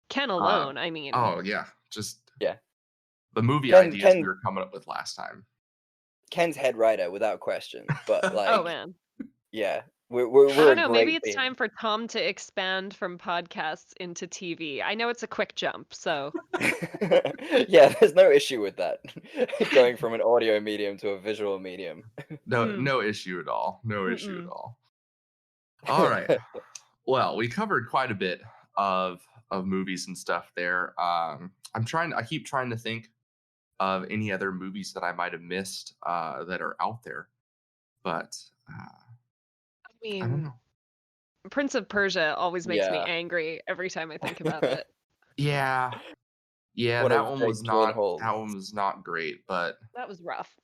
Ken alone. I mean, oh yeah, just Yeah. the movie Ken- ideas Ken- we were coming up with last time. Ken's head writer without question. But like, oh man. yeah, we're I don't a know. great Maybe it's team. time for Tom to expand from podcasts into TV. I know it's a quick jump, so Yeah, there's no issue with that. Going from an audio medium to a visual medium. No issue at all. No issue at Mm-mm. all. All right. Well, we covered quite a bit of movies and stuff there. I keep trying to think of any other movies that I might have missed that are out there, but I I don't mean, know. Prince of Persia always makes me Yeah. angry every time I think about it. Yeah, What that a one great was twin not hole. that one was not great, but That was rough.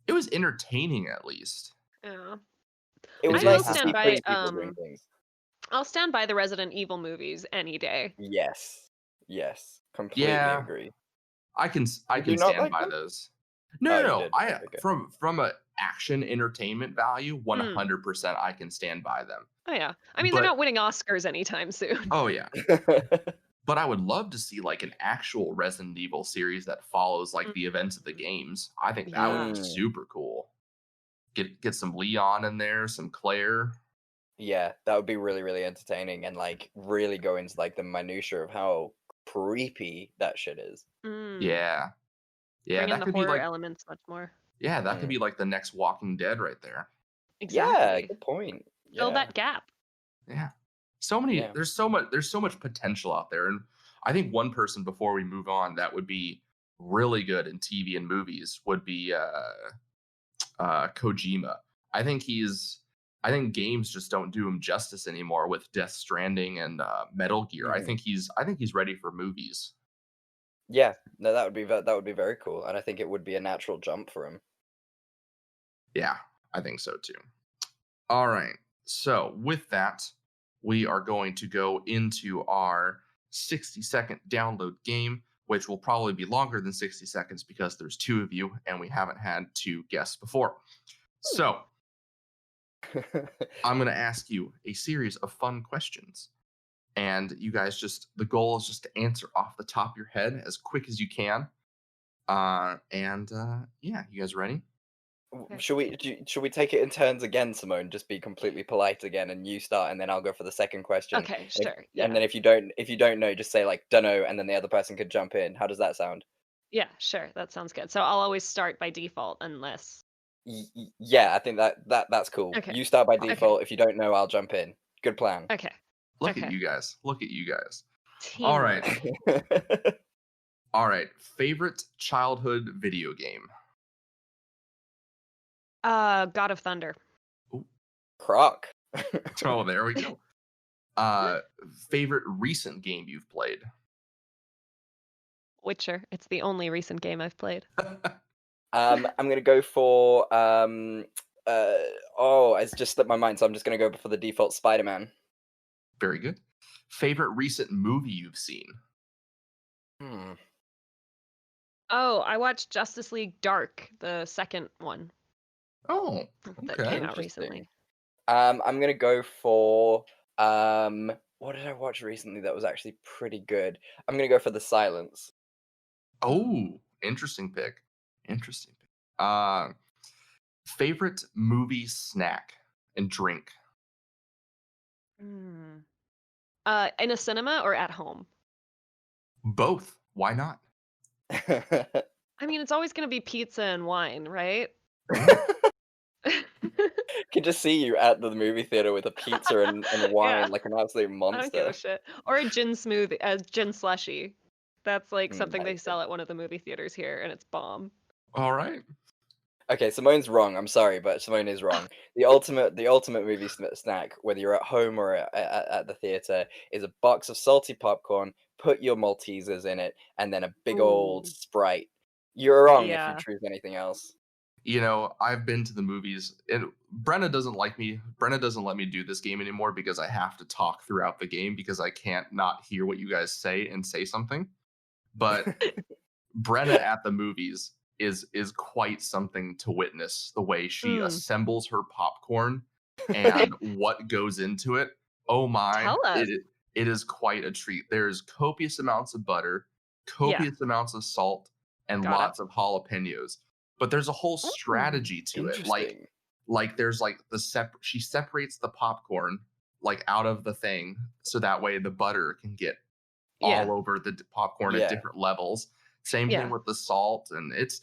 it was entertaining at least. Yeah. It was I will nice to stand see by, pretty people doing things. I'll stand by the Resident Evil movies any day. Yes. Yes. Completely Yeah. agree. I can Did you not stand like by them? those. Oh, No, you no, did. I Okay. from a action entertainment value, 100% I can stand by them. Oh yeah. I mean, But- they're not winning Oscars anytime soon. Oh yeah. But I would love to see like an actual Resident Evil series that follows like the events of the games. I think that would be Yeah. super cool. Get some Leon in there, some Claire. Yeah, that would be really, really entertaining and like really go into like the minutia of how creepy that shit is. Mm. Yeah. Yeah, Bring in that the could be horror like elements much more. that could be like the next Walking Dead right there. Yeah, Exactly. good point. Fill Yeah. that gap. Yeah. So many Yeah. there's so much potential out there. And I think one person before we move on that would be really good in TV and movies would be Kojima. I think games just don't do him justice anymore with Death Stranding and Metal Gear. I think he's ready for movies. Yeah, no, that would be very cool, and I think it would be a natural jump for him. Yeah, I think so too. All right. So with that, we are going to go into our 60-second download game, which will probably be longer than 60 seconds because there's two of you and we haven't had two guests before. So I'm going to ask you a series of fun questions. And you guys the goal is just to answer off the top of your head as quick as you can. Yeah, you guys ready? Should we take it in turns again, Simone? Just be completely polite again, and you start, and then I'll go for the second question. Okay, sure. And then if you don't know, just say like dunno, and then the other person could jump in. How does that sound? Yeah, sure. That sounds good. So I'll always start by default unless. Yeah, I think that's cool. Okay. You start by default. If you don't know, I'll jump in. Good plan. Okay. Look at you guys. All right. All right. Favorite childhood video game? God of Thunder. Croc. Oh, there we go. Favorite recent game you've played? Witcher. It's the only recent game I've played. I'm gonna go for it's just slipped my mind, so I'm just gonna go for the default Spider-Man. Very good. Favorite recent movie you've seen? Oh, I watched Justice League Dark, the second one. Oh, that okay. came out recently. I'm gonna go for what did I watch recently that was actually pretty good? I'm gonna go for The Silence. Oh, interesting pick. Favorite movie snack and drink? In a cinema or at home? Both. Why not? I mean, it's always going to be pizza and wine, right? Can just see you at the movie theater with a pizza and wine, Yeah. like an absolute monster. I don't give a shit. Or a gin smoothie, a gin slushy. That's like something they nice. sell at one of the movie theaters here, and it's bomb. All right. Okay, Simone's wrong. I'm sorry, but Simone is wrong. The ultimate movie snack, whether you're at home or at the theater, is a box of salty popcorn put your Maltesers in it, and then a big old Ooh. Sprite. You're wrong if you Yeah. choose anything else. You know, I've been to the movies, and Brenna doesn't like me. Brenna doesn't let me do this game anymore because I have to talk throughout the game because I can't not hear what you guys say and say something. But Brenna at the movies is quite something to witness. The way she assembles her popcorn and what goes into it. Oh my! Tell us. It is quite a treat. There's copious amounts of butter, copious amounts of salt, and Got it. lots of jalapenos. But there's a whole strategy to it. Interesting. Like there's like she separates the popcorn like out of the thing so that way the butter can get all over the popcorn at different levels. Same thing with the salt, and it's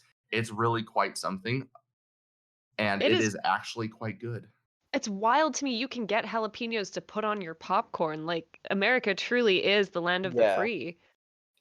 really quite something. And it is actually quite good. It's wild to me you can get jalapenos to put on your popcorn. Like, America truly is the land of the free.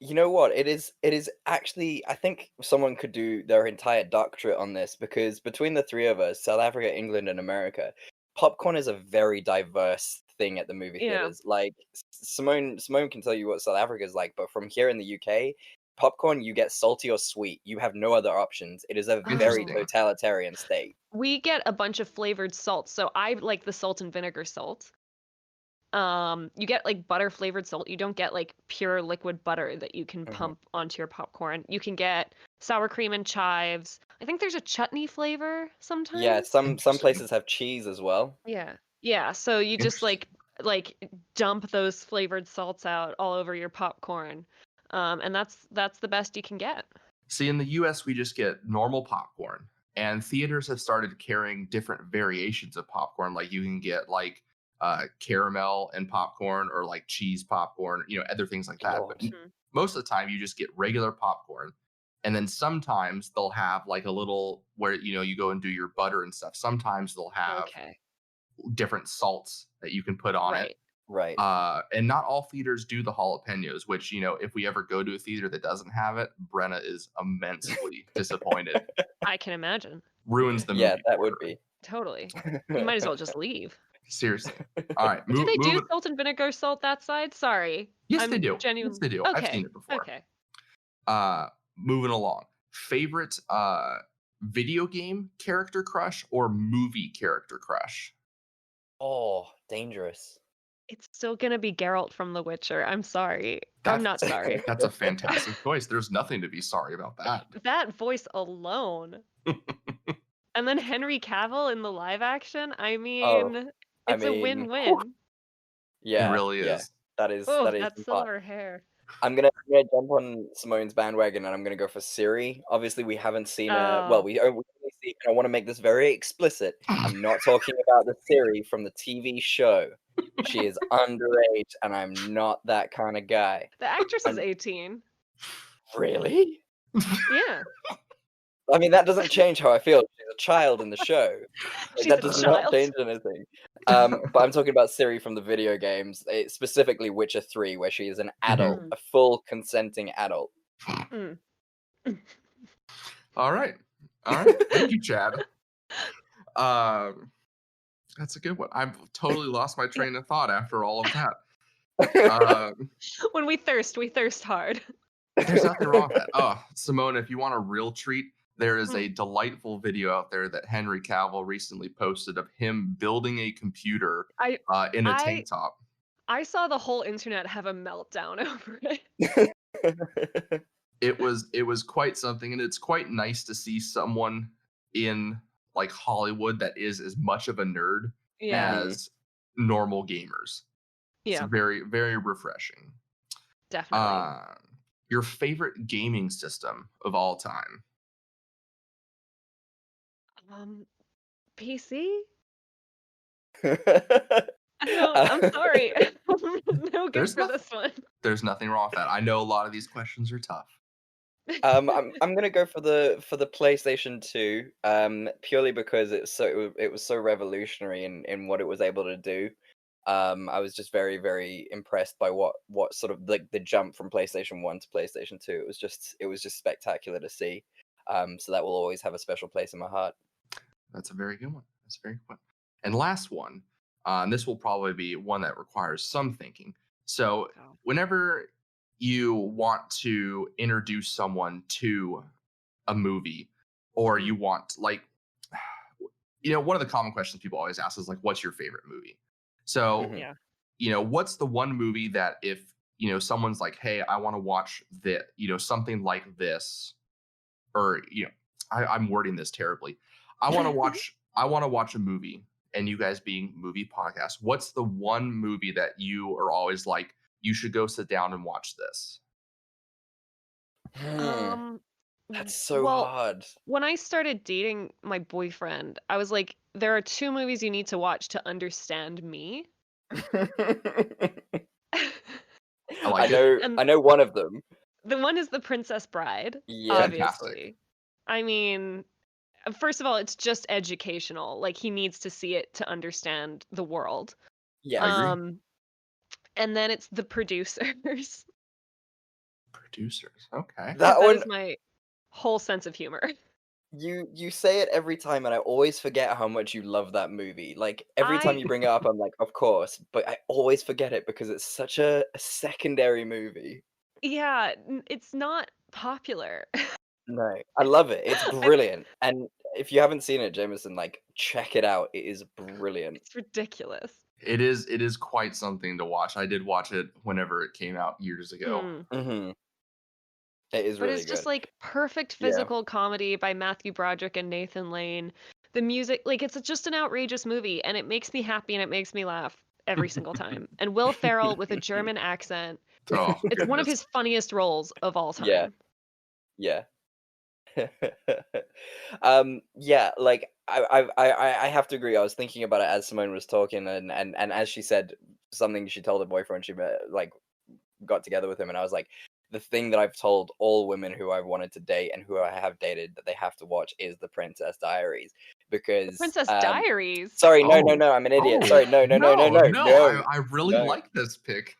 You know what? It is actually, I think someone could do their entire doctorate on this, because between the three of us, South Africa, England, and America, popcorn is a very diverse thing at the movie theaters. Like, Simone can tell you what South Africa is like, but from here in the UK, popcorn, you get salty or sweet. You have no other options. It is a very totalitarian state. We get a bunch of flavored salts. So I like the salt and vinegar salt. You get like butter flavored salt. You don't get like pure liquid butter that you can pump onto your popcorn. You can get sour cream and chives. I think there's a chutney flavor sometimes. Yeah, some places have cheese as well. Yeah, so you just like dump those flavored salts out all over your popcorn. And that's the best you can get. See, in the US we just get normal popcorn, and theaters have started carrying different variations of popcorn. Like you can get like caramel and popcorn, or like cheese popcorn, you know, other things like that. But most of the time you just get regular popcorn. And then sometimes they'll have like a little where, you know, you go and do your butter and stuff. Sometimes they'll have different salts that you can put on it. Right. And not all theaters do the jalapenos, which, you know, if we ever go to a theater that doesn't have it, Brenna is immensely disappointed. I can imagine. Ruins the movie. Yeah, that would be. Totally. You might as well just leave. Seriously. All right. Do they do salt and vinegar salt that side? Sorry. Yes, they do. Genuinely... Yes, they do. Okay. I've seen it before. Okay. Moving along. Favorite video game character crush or movie character crush? Oh, dangerous. It's still gonna be Geralt from The Witcher. I'm sorry. I'm not sorry. That's a fantastic choice. There's nothing to be sorry about that. That voice alone. And then Henry Cavill in the live action. I mean, it's a win-win. Yeah, it really is. That is. That silver hair. I'm gonna jump on Simone's bandwagon, and I'm gonna go for Siri. Obviously, we haven't seen we only see. I want to make this very explicit. I'm not talking about the Siri from the TV show. She is underage, and I'm not that kind of guy. The actress is 18. Really? Yeah. I mean, that doesn't change how I feel. She's a child in the show. Like, that does not change anything. But I'm talking about Siri from the video games, specifically Witcher 3, where she is an adult, a full consenting adult. All right. Thank you, Chad. That's a good one. I've totally lost my train of thought after all of that. When we thirst hard. There's nothing wrong with that. Oh, Simone, if you want a real treat, there is a delightful video out there that Henry Cavill recently posted of him building a computer in a tank top. I saw the whole internet have a meltdown over it. It was quite something, and it's quite nice to see someone in like Hollywood that is as much of a nerd as normal gamers. Yeah. It's very, very refreshing. Definitely. Your favorite gaming system of all time? PC? I'm sorry. No good for this one. There's nothing wrong with that. I know a lot of these questions are tough. I'm gonna go for the PlayStation 2, purely because it was so revolutionary in what it was able to do. I was just very, very impressed by what sort of like the jump from PlayStation 1 to PlayStation 2. It was just spectacular to see. So that will always have a special place in my heart. That's a very good one. And last one, and this will probably be one that requires some thinking. So whenever you want to introduce someone to a movie, or you want like, one of the common questions people always ask is like, what's your favorite movie? So, Yeah. What's the one movie that if, someone's like, hey, I want to watch this, something like this, or, I'm wording this terribly. I want to watch a movie, and you guys being movie podcasts, what's the one movie that you are always like, you should go sit down and watch this? That's so well, hard. when I started dating my boyfriend, I was like, there are 2 movies you need to watch to understand me. I like it. And I know one of them. the one is The Princess Bride, Yeah. Fantastic. obviously. I mean, first of all, it's just educational. Like, he needs to see it to understand the world. Yeah. I agree. And then it's The Producers. Producers. Okay. That That one, is my whole sense of humor. you say it every time, and I always forget how much you love that movie. Like every time you bring it up, I'm like, of course, but I always forget it because it's such a secondary movie. Yeah, it's not popular. No, I love it. It's brilliant. And if you haven't seen it, Jameson, like check it out. It is brilliant. It's ridiculous. It is quite something to watch. I did watch it whenever it came out years ago. It is But really it's just good. like perfect Yeah. physical comedy by Matthew Broderick and Nathan Lane. The music, like it's just an outrageous movie, and it makes me happy and it makes me laugh every single time. And Will Ferrell with a German accent. Oh, It's one of goodness. his funniest roles of all time. Yeah. Yeah, like I have to agree. I was thinking about it as Simone was talking, and as she said something she told her boyfriend, she like got together with him, and I was like, the thing that I've told all women who I've wanted to date and who I have dated that they have to watch is The Princess Diaries, because Princess Diaries. sorry, no, I'm an idiot. Sorry, no. I really No. like this pick.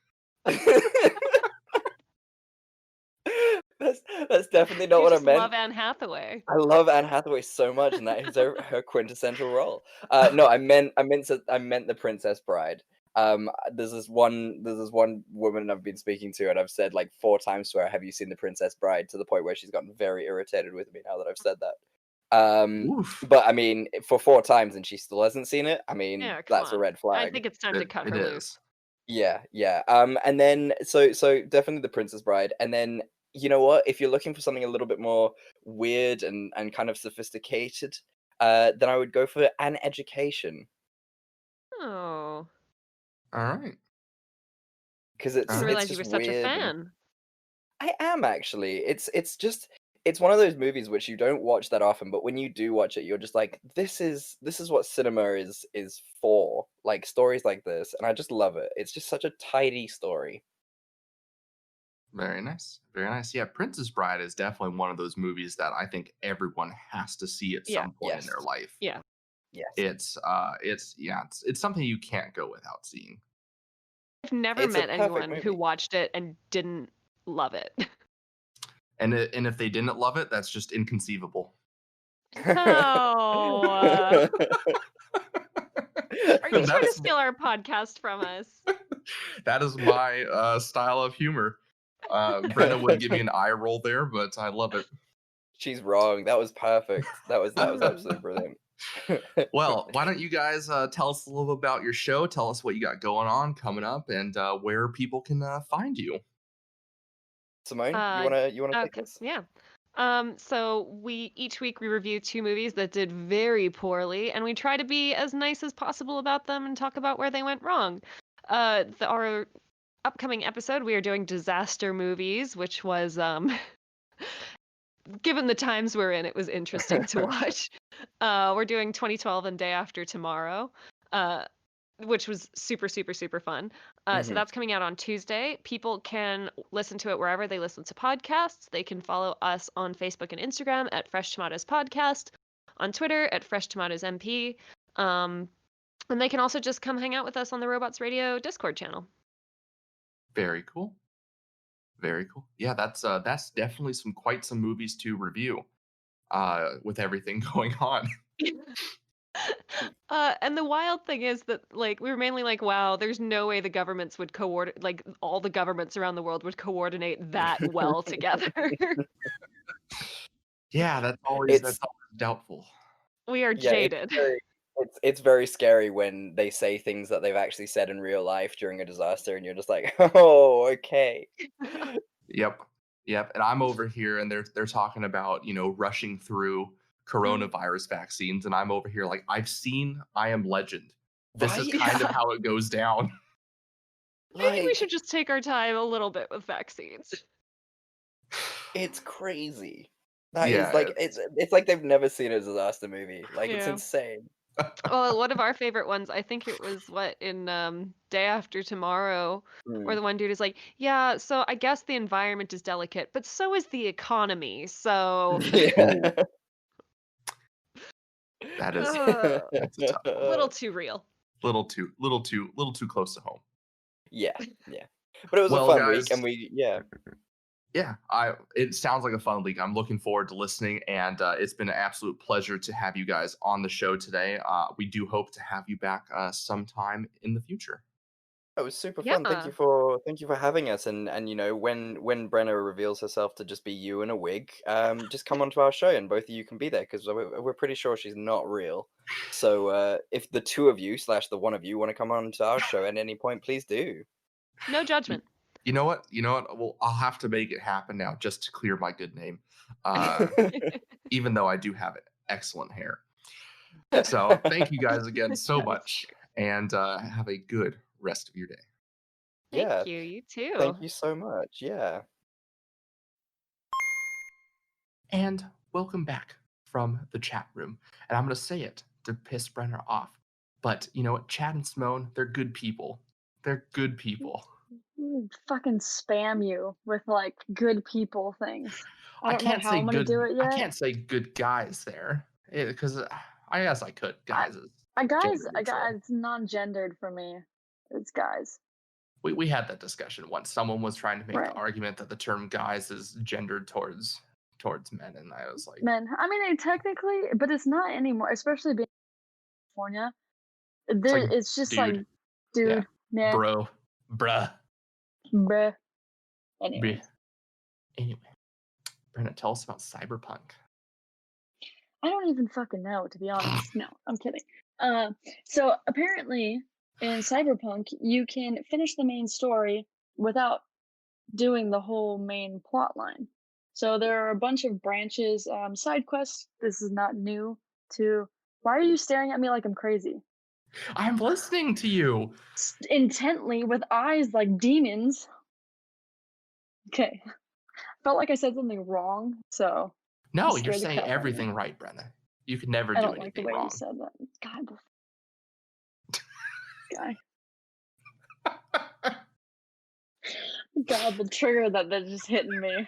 That's definitely not You what I just meant. love Anne Hathaway. I love Anne Hathaway so much, and that is her quintessential role. No, I meant The Princess Bride. There's this one woman I've been speaking to, and I've said like 4 times to her, "Have you seen The Princess Bride?" To the point where she's gotten very irritated with me now that I've said that. Oof. But I mean, for 4 times and she still hasn't seen it. I mean, Yeah, come that's a on. red flag. I think it's time to cut It her is. loose. Yeah. And then so definitely The Princess Bride, and then you know what? If you're looking for something a little bit more weird and kind of sophisticated, then I would go for An Education, Oh, All right. because I didn't realize it's you were just such a weird. fan. I am actually. It's one of those movies which you don't watch that often, but when you do watch it, you're just like, this is what cinema is for. Like stories like this, and I just love it. It's just such a tidy story. Very nice. Very nice. Yeah, Princess Bride is definitely one of those movies that I think everyone has to see at Yeah. some point in their life. Yeah. Yes. It's something you can't go without seeing. I've never It's a met perfect anyone who movie. watched it and didn't love it. And if they didn't love it, that's just inconceivable. Oh. Are you trying to That's- steal our podcast from us? That is my style of humor. Brenna would give me an eye roll there, but I love it. She's wrong. That was perfect. That was absolutely brilliant. Well, why don't you guys tell us a little about your show? Tell us what you got going on coming up, and where people can find you. Simone, you wanna take Okay, this? yeah. So each week we review 2 movies that did very poorly, and we try to be as nice as possible about them and talk about where they went wrong. Our upcoming episode, we are doing disaster movies, which was given the times we're in, it was interesting to watch. We're doing 2012 and Day After Tomorrow, which was super, super, super fun. So that's coming out on Tuesday. People can listen to it wherever they listen to podcasts. They can follow us on Facebook and Instagram at Fresh Tomatoes Podcast, on Twitter at Fresh Tomatoes MP. And they can also just come hang out with us on the Robots Radio Discord channel. Very cool. Very cool. Yeah, that's definitely quite some movies to review with everything going on. And the wild thing is that, like, we were mainly like, wow, there's no way the governments would coordinate, like, all the governments around the world would coordinate that well together. Yeah, that's always It's doubtful. We are yeah, jaded. it's very scary when they say things that they've actually said in real life during a disaster, and you're just like, oh, okay. Yep. And I'm over here, and they're talking about rushing through coronavirus vaccines, and I'm over here like, I've seen I Am Legend. This is Right? kind of how it goes down. Maybe we Like, should just take our time a little bit with vaccines. it's crazy. That is Yeah, like it's like they've never seen a disaster movie. Like it's Yeah. insane. Well, one of our favorite ones, I think it was in Day After Tomorrow, where Mm. the one dude is like, yeah, so I guess the environment is delicate, but so is the economy. So Yeah. that is that's a tough a little too real. little too close to home. Yeah. But it was a Well, fun guys, week, and it sounds like a fun week. I'm looking forward to listening, and it's been an absolute pleasure to have you guys on the show today. We do hope to have you back sometime in the future. it was super Yeah. fun. Thank you for having us. And when Brenna reveals herself to just be you in a wig, just come onto our show, and both of you can be there, because we're pretty sure she's not real. So if the two of you / the one of you want to come on to our show at any point, please do. No judgment. You know what? Well, I'll have to make it happen now just to clear my good name. Even though I do have excellent hair. So thank you guys again so much, and have a good rest of your day. Yeah. Thank you. You too. Thank you so much. Yeah. And welcome back from the chat room. And I'm going to say it to piss Brenner off. But you know what? Chad and Simone, they're good people. They're good people. Fucking spam you with like good people things. I don't know can't how say I'm gonna good. do it yet. I can't say good guys there because I guess I could. Guys is Guys, gender neutral. it's non-gendered for me. It's guys. We had that discussion once. Someone was trying to make the Right. argument that the term guys is gendered towards men, and I was like, Men. I mean, technically, but it's not anymore. Especially being in California, like, it's just dude. like, dude, man, bro, bruh. bruh. Anyways. Anyway, Brenna, tell us about Cyberpunk. I don't even fucking know, to be honest. No, I'm kidding. So apparently in Cyberpunk, you can finish the main story without doing the whole main plot line. So there are a bunch of branches, side quests. This is not new to. Why are you staring at me like I'm crazy? I'm listening to you Intently with eyes like demons. Okay. Felt like I said something wrong, so. No, scared you're the saying crap out of me. everything right, Brenna. You could never I do don't like the anything way wrong. you said that. God. Guy. God, the trigger that just hitting me.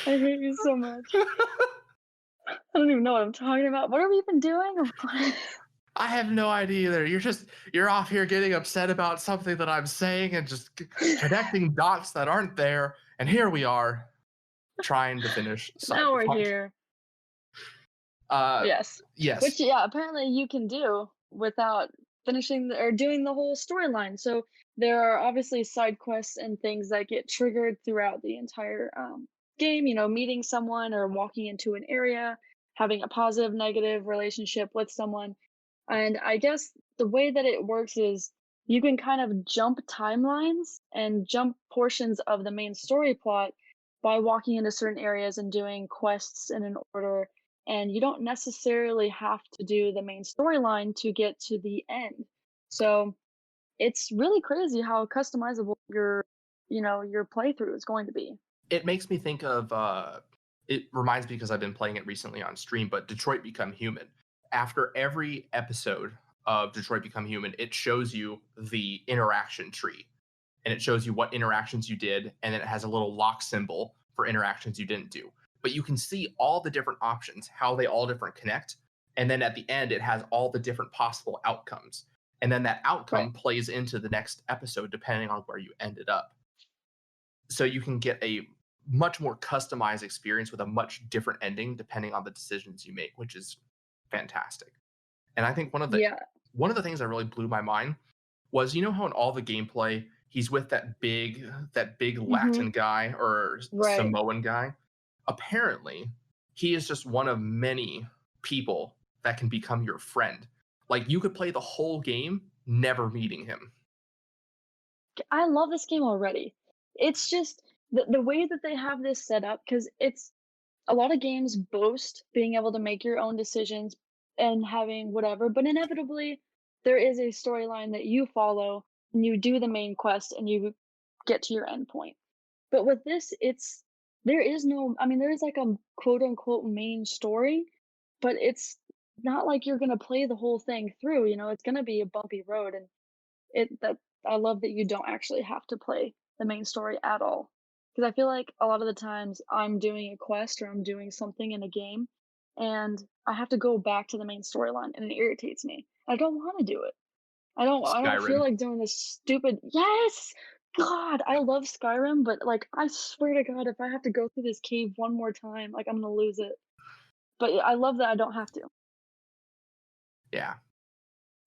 I hate you so much. I don't even know what I'm talking about. What are we even doing? I have no idea either. You're off here getting upset about something that I'm saying and just connecting dots that aren't there. And here we are trying to finish Cyberpunk. Now we're here. Yes. Yes. Which, yeah, apparently you can do without finishing or doing the whole storyline. So there are obviously side quests and things that get triggered throughout the entire game. Meeting someone or walking into an area, having a positive, negative relationship with someone. And I guess the way that it works is you can kind of jump timelines and jump portions of the main story plot by walking into certain areas and doing quests in an order. And you don't necessarily have to do the main storyline to get to the end. So it's really crazy how customizable your playthrough is going to be. It makes me think of it reminds me, because I've been playing it recently on stream, but Detroit Become Human. After every episode of Detroit Become Human, it shows you the interaction tree, and it shows you what interactions you did, and then it has a little lock symbol for interactions you didn't do. But you can see all the different options, how they all different connect, and then at the end it has all the different possible outcomes, and then that outcome plays into the next episode depending on where you ended up. So you can get a much more customized experience with a much different ending depending on the decisions you make, which is fantastic. And I think one of the things that really blew my mind was, you know how in all the gameplay he's with that big Latin guy or Samoan guy? Apparently, he is just one of many people that can become your friend. Like, you could play the whole game never meeting him. I love this game already. It's just the way that they have this set up, because it's a lot of games boast being able to make your own decisions and having whatever, but inevitably there is a storyline that you follow and you do the main quest and you get to your end point. But with this, there is no, I mean, there is like a quote unquote main story, but it's not like you're gonna play the whole thing through, it's gonna be a bumpy road, and I love that you don't actually have to play the main story at all. Because I feel like a lot of the times I'm doing a quest or I'm doing something in a game and I have to go back to the main storyline and it irritates me. I don't want to do it. I don't feel Skyrim. like doing this stupid. Yes! God, I love Skyrim, but like I swear to God, if I have to go through this cave one more time, like I'm gonna lose it. But I love that I don't have to. Yeah.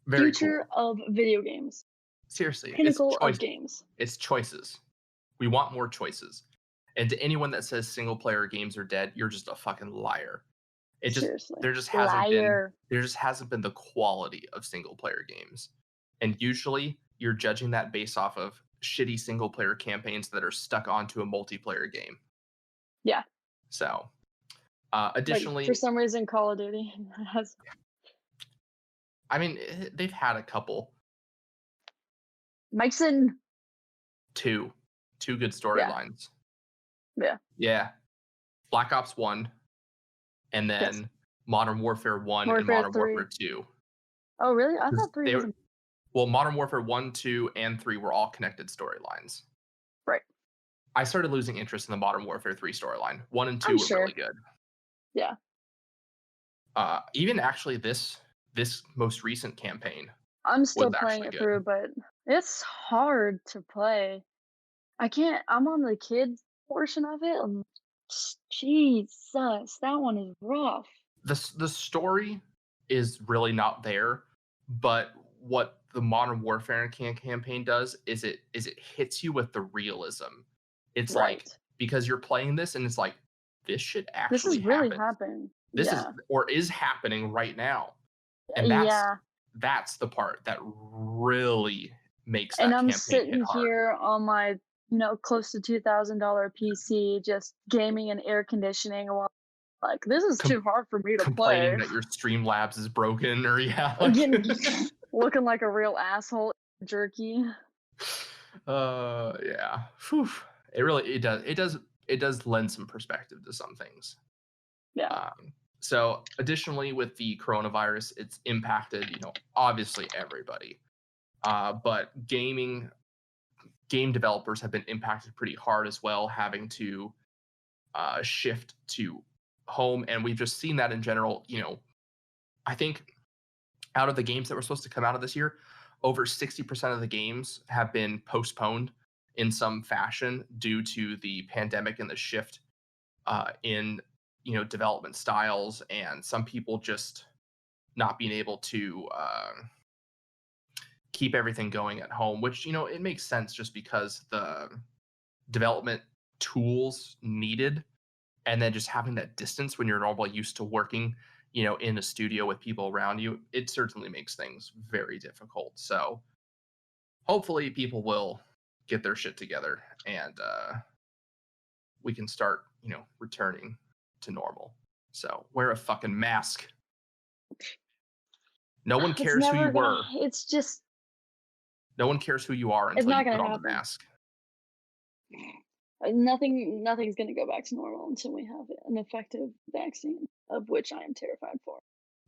Very Future cool. of video games. Seriously, Pinnacle of games. It's choices. We want more choices. And to anyone that says single player games are dead, you're just a fucking liar. Seriously. There just hasn't been the quality of single player games. And usually you're judging that based off of shitty single player campaigns that are stuck onto a multiplayer game. Yeah. So additionally, like, for some reason Call of Duty has, I mean, they've had a couple. Jameson. Two good storylines. Yeah. Black Ops 1 and then Modern Warfare 1 and Modern 3. Warfare 2. Oh, really? I thought 3 was... Well, Modern Warfare 1, 2, and 3 were all connected storylines. Right. I started losing interest in the Modern Warfare 3 storyline. 1 and 2 were really good. Yeah. Even actually this most recent campaign. I'm still playing it through, but it's hard to play. I'm on the kids portion of it, and Jesus, that one is rough. The story is really not there, but what the Modern Warfare campaign does is it hits you with the realism. It's like, because you're playing this and it's like, this should actually this is really happening. Is happening right now. And that's the part that really makes that campaign hit hard. And I'm sitting here on my close to $2,000 PC just gaming and air conditioning while like, this is too hard for me to complaining play. That your Streamlabs is broken, or looking like a real asshole jerky. Yeah. Whew. It does lend some perspective to some things. Yeah. So additionally, with the coronavirus, it's impacted, obviously everybody. But game developers have been impacted pretty hard as well, having to shift to home. And we've just seen that in general. I think out of the games that were supposed to come out of this year, over 60% of the games have been postponed in some fashion due to the pandemic and the shift in development styles, and some people just not being able to keep everything going at home, which it makes sense just because the development tools needed, and then just having that distance when you're normally used to working in a studio with people around you, it certainly makes things very difficult. So hopefully people will get their shit together and we can start returning to normal. So wear a fucking mask. No one cares who you were. It's just, no one cares who you are until you put on the mask. Nothing's going to go back to normal until we have an effective vaccine, of which I am terrified for.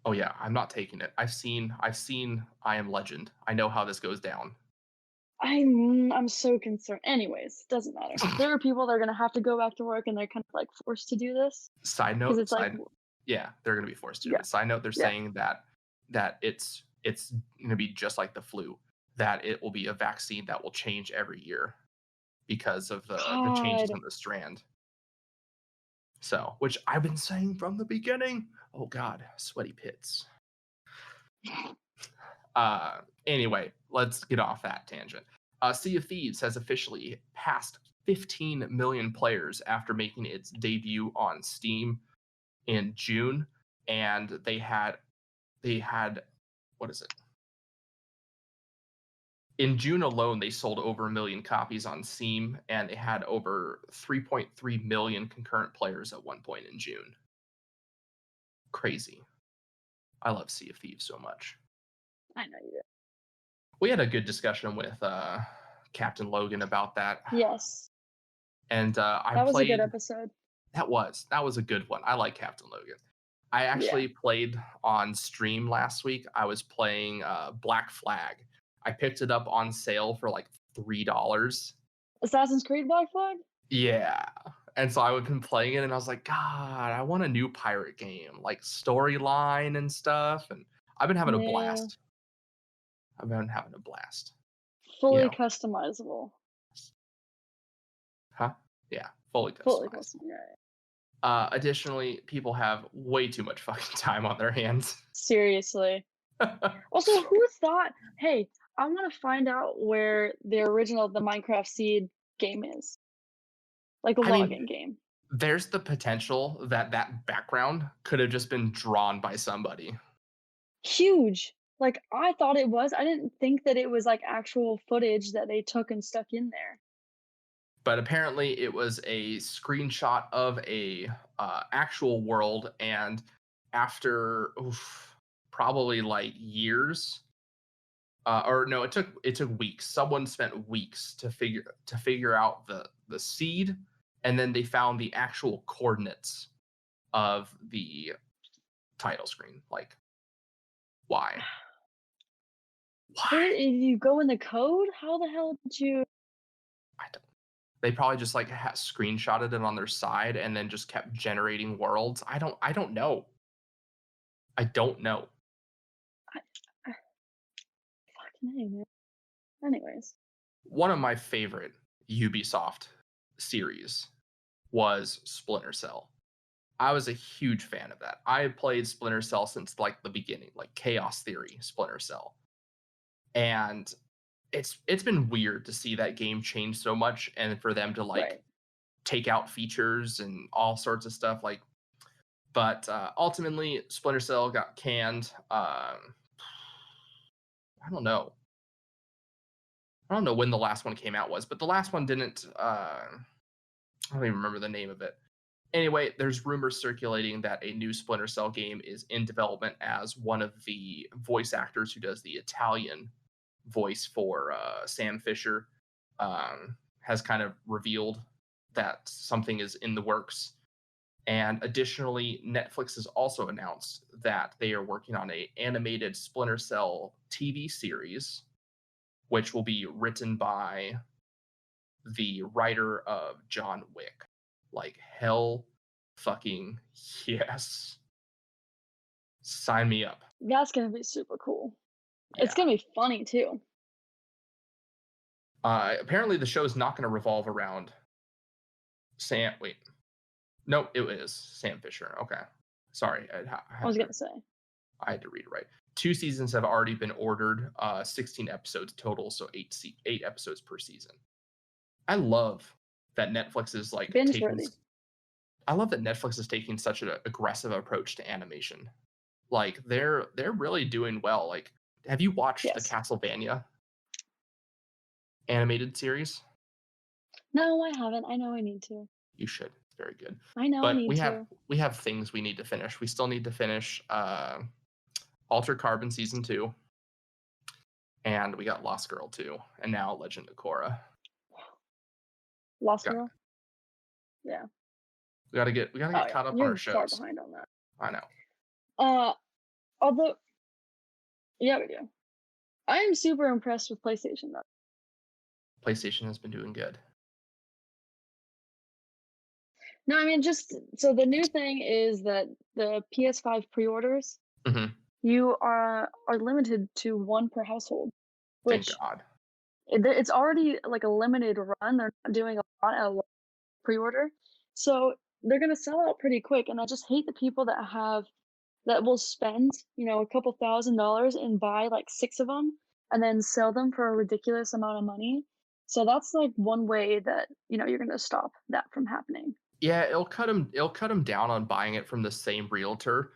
Oh yeah, I'm not taking it. I've seen I Am Legend. I know how this goes down. I'm so concerned. Anyways, doesn't matter. There are people that are going to have to go back to work and they're kind of like forced to do this. Side note, yeah, they're going to be forced to do it. Side note, they're saying that it's going to be just like the flu, that it will be a vaccine that will change every year because of the changes in the strand. So, which I've been saying from the beginning. Oh God, sweaty pits. Anyway, let's get off that tangent. Sea of Thieves has officially passed 15 million players after making its debut on Steam in June, and they had what is it? In June alone, they sold over 1 million copies on Steam, and they had over 3.3 million concurrent players at one point in June. Crazy. I love Sea of Thieves so much. I know you do. We had a good discussion with Captain Logan about that. Yes. And That was a good episode. That was a good one. I like Captain Logan. I actually played on stream last week. I was playing Black Flag. I picked it up on sale for like $3. Assassin's Creed Black Flag? Yeah. And so I would been playing it and I was like, God, I want a new pirate game, like storyline and stuff. And I've been having a blast. Fully customizable. Huh? Yeah, fully customizable. Fully custom, yeah. Additionally, people have way too much fucking time on their hands. Seriously. Also, who thought, hey, I want to find out where the Minecraft Seed game is? Like a login game. There's the potential that background could have just been drawn by somebody. Huge. Like, I thought it was. I didn't think that it was like actual footage that they took and stuck in there. But apparently it was a screenshot of a actual world, and after probably like years, or no, it took weeks. Someone spent weeks to figure out the seed, and then they found the actual coordinates of the title screen. Like, why? Did you go in the code? How the hell did you? I don't. They probably just like screenshotted it on their side and then just kept generating worlds. I don't know. I don't know. Fucking A, man. Anyways. One of my favorite Ubisoft series was Splinter Cell. I was a huge fan of that. I had played Splinter Cell since like the beginning, like Chaos Theory Splinter Cell. And it's been weird to see that game change so much and for them to like take out features and all sorts of stuff like, but ultimately Splinter Cell got canned. I don't know when the last one came out was, but the last one didn't I don't even remember the name of it. Anyway, there's rumors circulating that a new Splinter Cell game is in development, as one of the voice actors who does the Italian voice for Sam Fisher has kind of revealed that something is in the works. And additionally, Netflix has also announced that they are working on an animated Splinter Cell TV series, which will be written by the writer of John Wick. Like, hell fucking yes. Sign me up. That's going to be super cool. Yeah. It's going to be funny, too. Apparently, the show's not going to revolve around Sam. Wait. Nope, it is Sam Fisher. Okay. Sorry. I was going to say. I had to read it right. 2 seasons have already been ordered, 16 episodes total, so 8 episodes per season. I love that Netflix is like I love that Netflix is taking such an aggressive approach to animation. Like they're really doing well. Like, have you watched the Castlevania animated series? No, I haven't. I know I need to. You should. It's very good. I know I need to. We have things we need to finish. We still need to finish Altered Carbon Season 2. And we got Lost Girl 2. And now Legend of Korra. Lost Girl? Yeah. We gotta get caught up on our shows. You're far behind on that. I know. Although, yeah, we do. I am super impressed with PlayStation, though. PlayStation has been doing good. No, I mean, so the new thing is that the PS5 pre-orders, you are limited to 1 per household. Which, thank God. It's already like a limited run. They're not doing a lot of pre-order. So they're gonna sell out pretty quick, and I just hate the people that will spend, a couple $1,000s and buy like 6 of them and then sell them for a ridiculous amount of money. So that's like one way that, you're gonna stop that from happening. Yeah, it'll cut them down on buying it from the same realtor,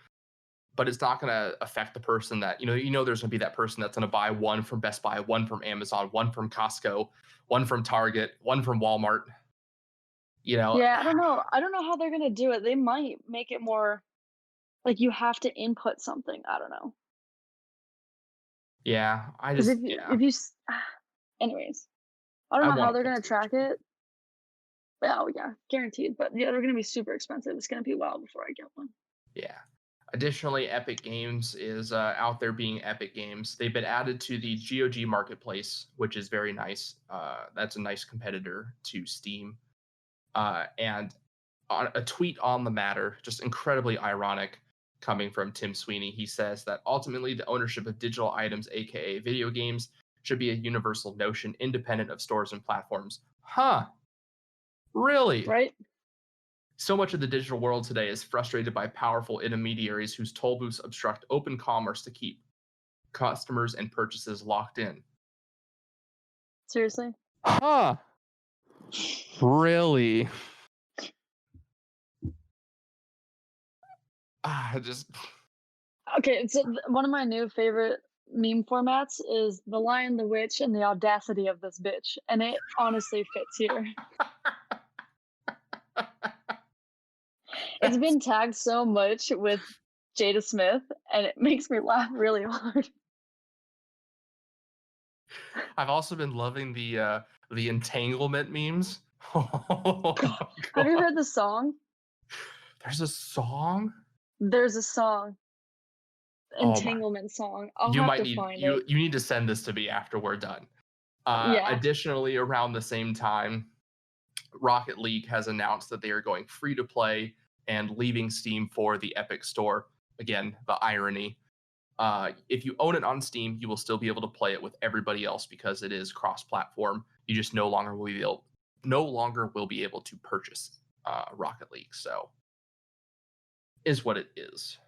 but it's not going to affect the person that, there's going to be that person that's going to buy one from Best Buy, one from Amazon, one from Costco, one from Target, one from Walmart. Yeah, I don't know. I don't know how they're gonna do it. They might make it more like you have to input something. I don't know. Yeah, Because anyways, I don't I know how want they're to gonna track it. Oh yeah, guaranteed. But yeah, they're gonna be super expensive. It's gonna be a while before I get one. Yeah. Additionally, Epic Games is out there being Epic Games. They've been added to the GOG marketplace, which is very nice. That's a nice competitor to Steam. And on a tweet on the matter, just incredibly ironic, coming from Tim Sweeney, he says that ultimately the ownership of digital items, aka video games, should be a universal notion independent of stores and platforms. Huh. Really? Right? So much of the digital world today is frustrated by powerful intermediaries whose toll booths obstruct open commerce to keep customers and purchases locked in. Seriously? Huh. Really? Just Okay, so one of my new favorite meme formats is the Lion, the Witch, and the audacity of this bitch, and it honestly fits here. It's been tagged so much with Jada Smith, and it makes me laugh really hard. I've also been loving the entanglement memes. Oh, Have you God. heard the song? There's a song? There's a song, Oh my. entanglement song. I'll You have might to need find you it. you need to send this to me after we're done. Yeah. Additionally, around the same time, Rocket League has announced that they are going free to play and leaving Steam for the Epic Store. Again, the irony. If you own it on Steam, you will still be able to play it with everybody else because it is cross-platform. You just no longer will be able to purchase Rocket League. So, is what it is.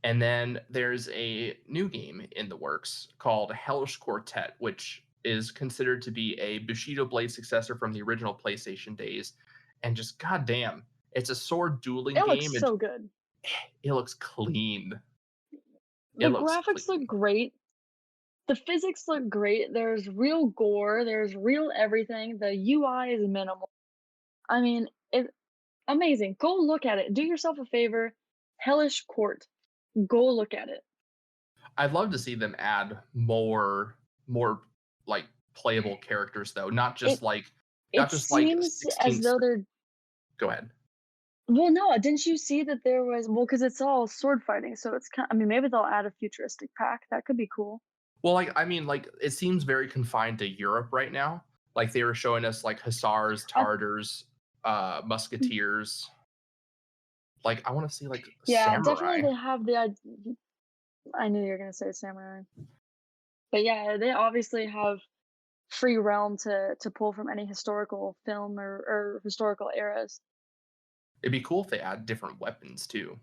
And then there's a new game in the works called Hellish Quartet, which is considered to be a Bushido Blade successor from the original PlayStation days. And just goddamn, it's a sword dueling It game. looks so good. It looks clean. The graphics look great. The physics look great. There's real gore. There's real everything. The UI is minimal. I mean, it's amazing. Go look at it. Do yourself a favor. Hellish Court. Go look at it. I'd love to see them add more like playable characters though, not just like It like seems 16. as though they're. Go ahead. Well, no, didn't you see that there was? Well, because it's all sword fighting, so it's kind. I mean, maybe they'll add a futuristic pack. That could be cool. Well, it seems very confined to Europe right now. Like they were showing us like Hussars, Tartars, Musketeers. Like I want to see like Yeah, samurai. definitely they have the. I knew you were gonna say samurai, but yeah, they obviously have free realm to pull from any historical film or historical eras. It'd be cool if they add different weapons too.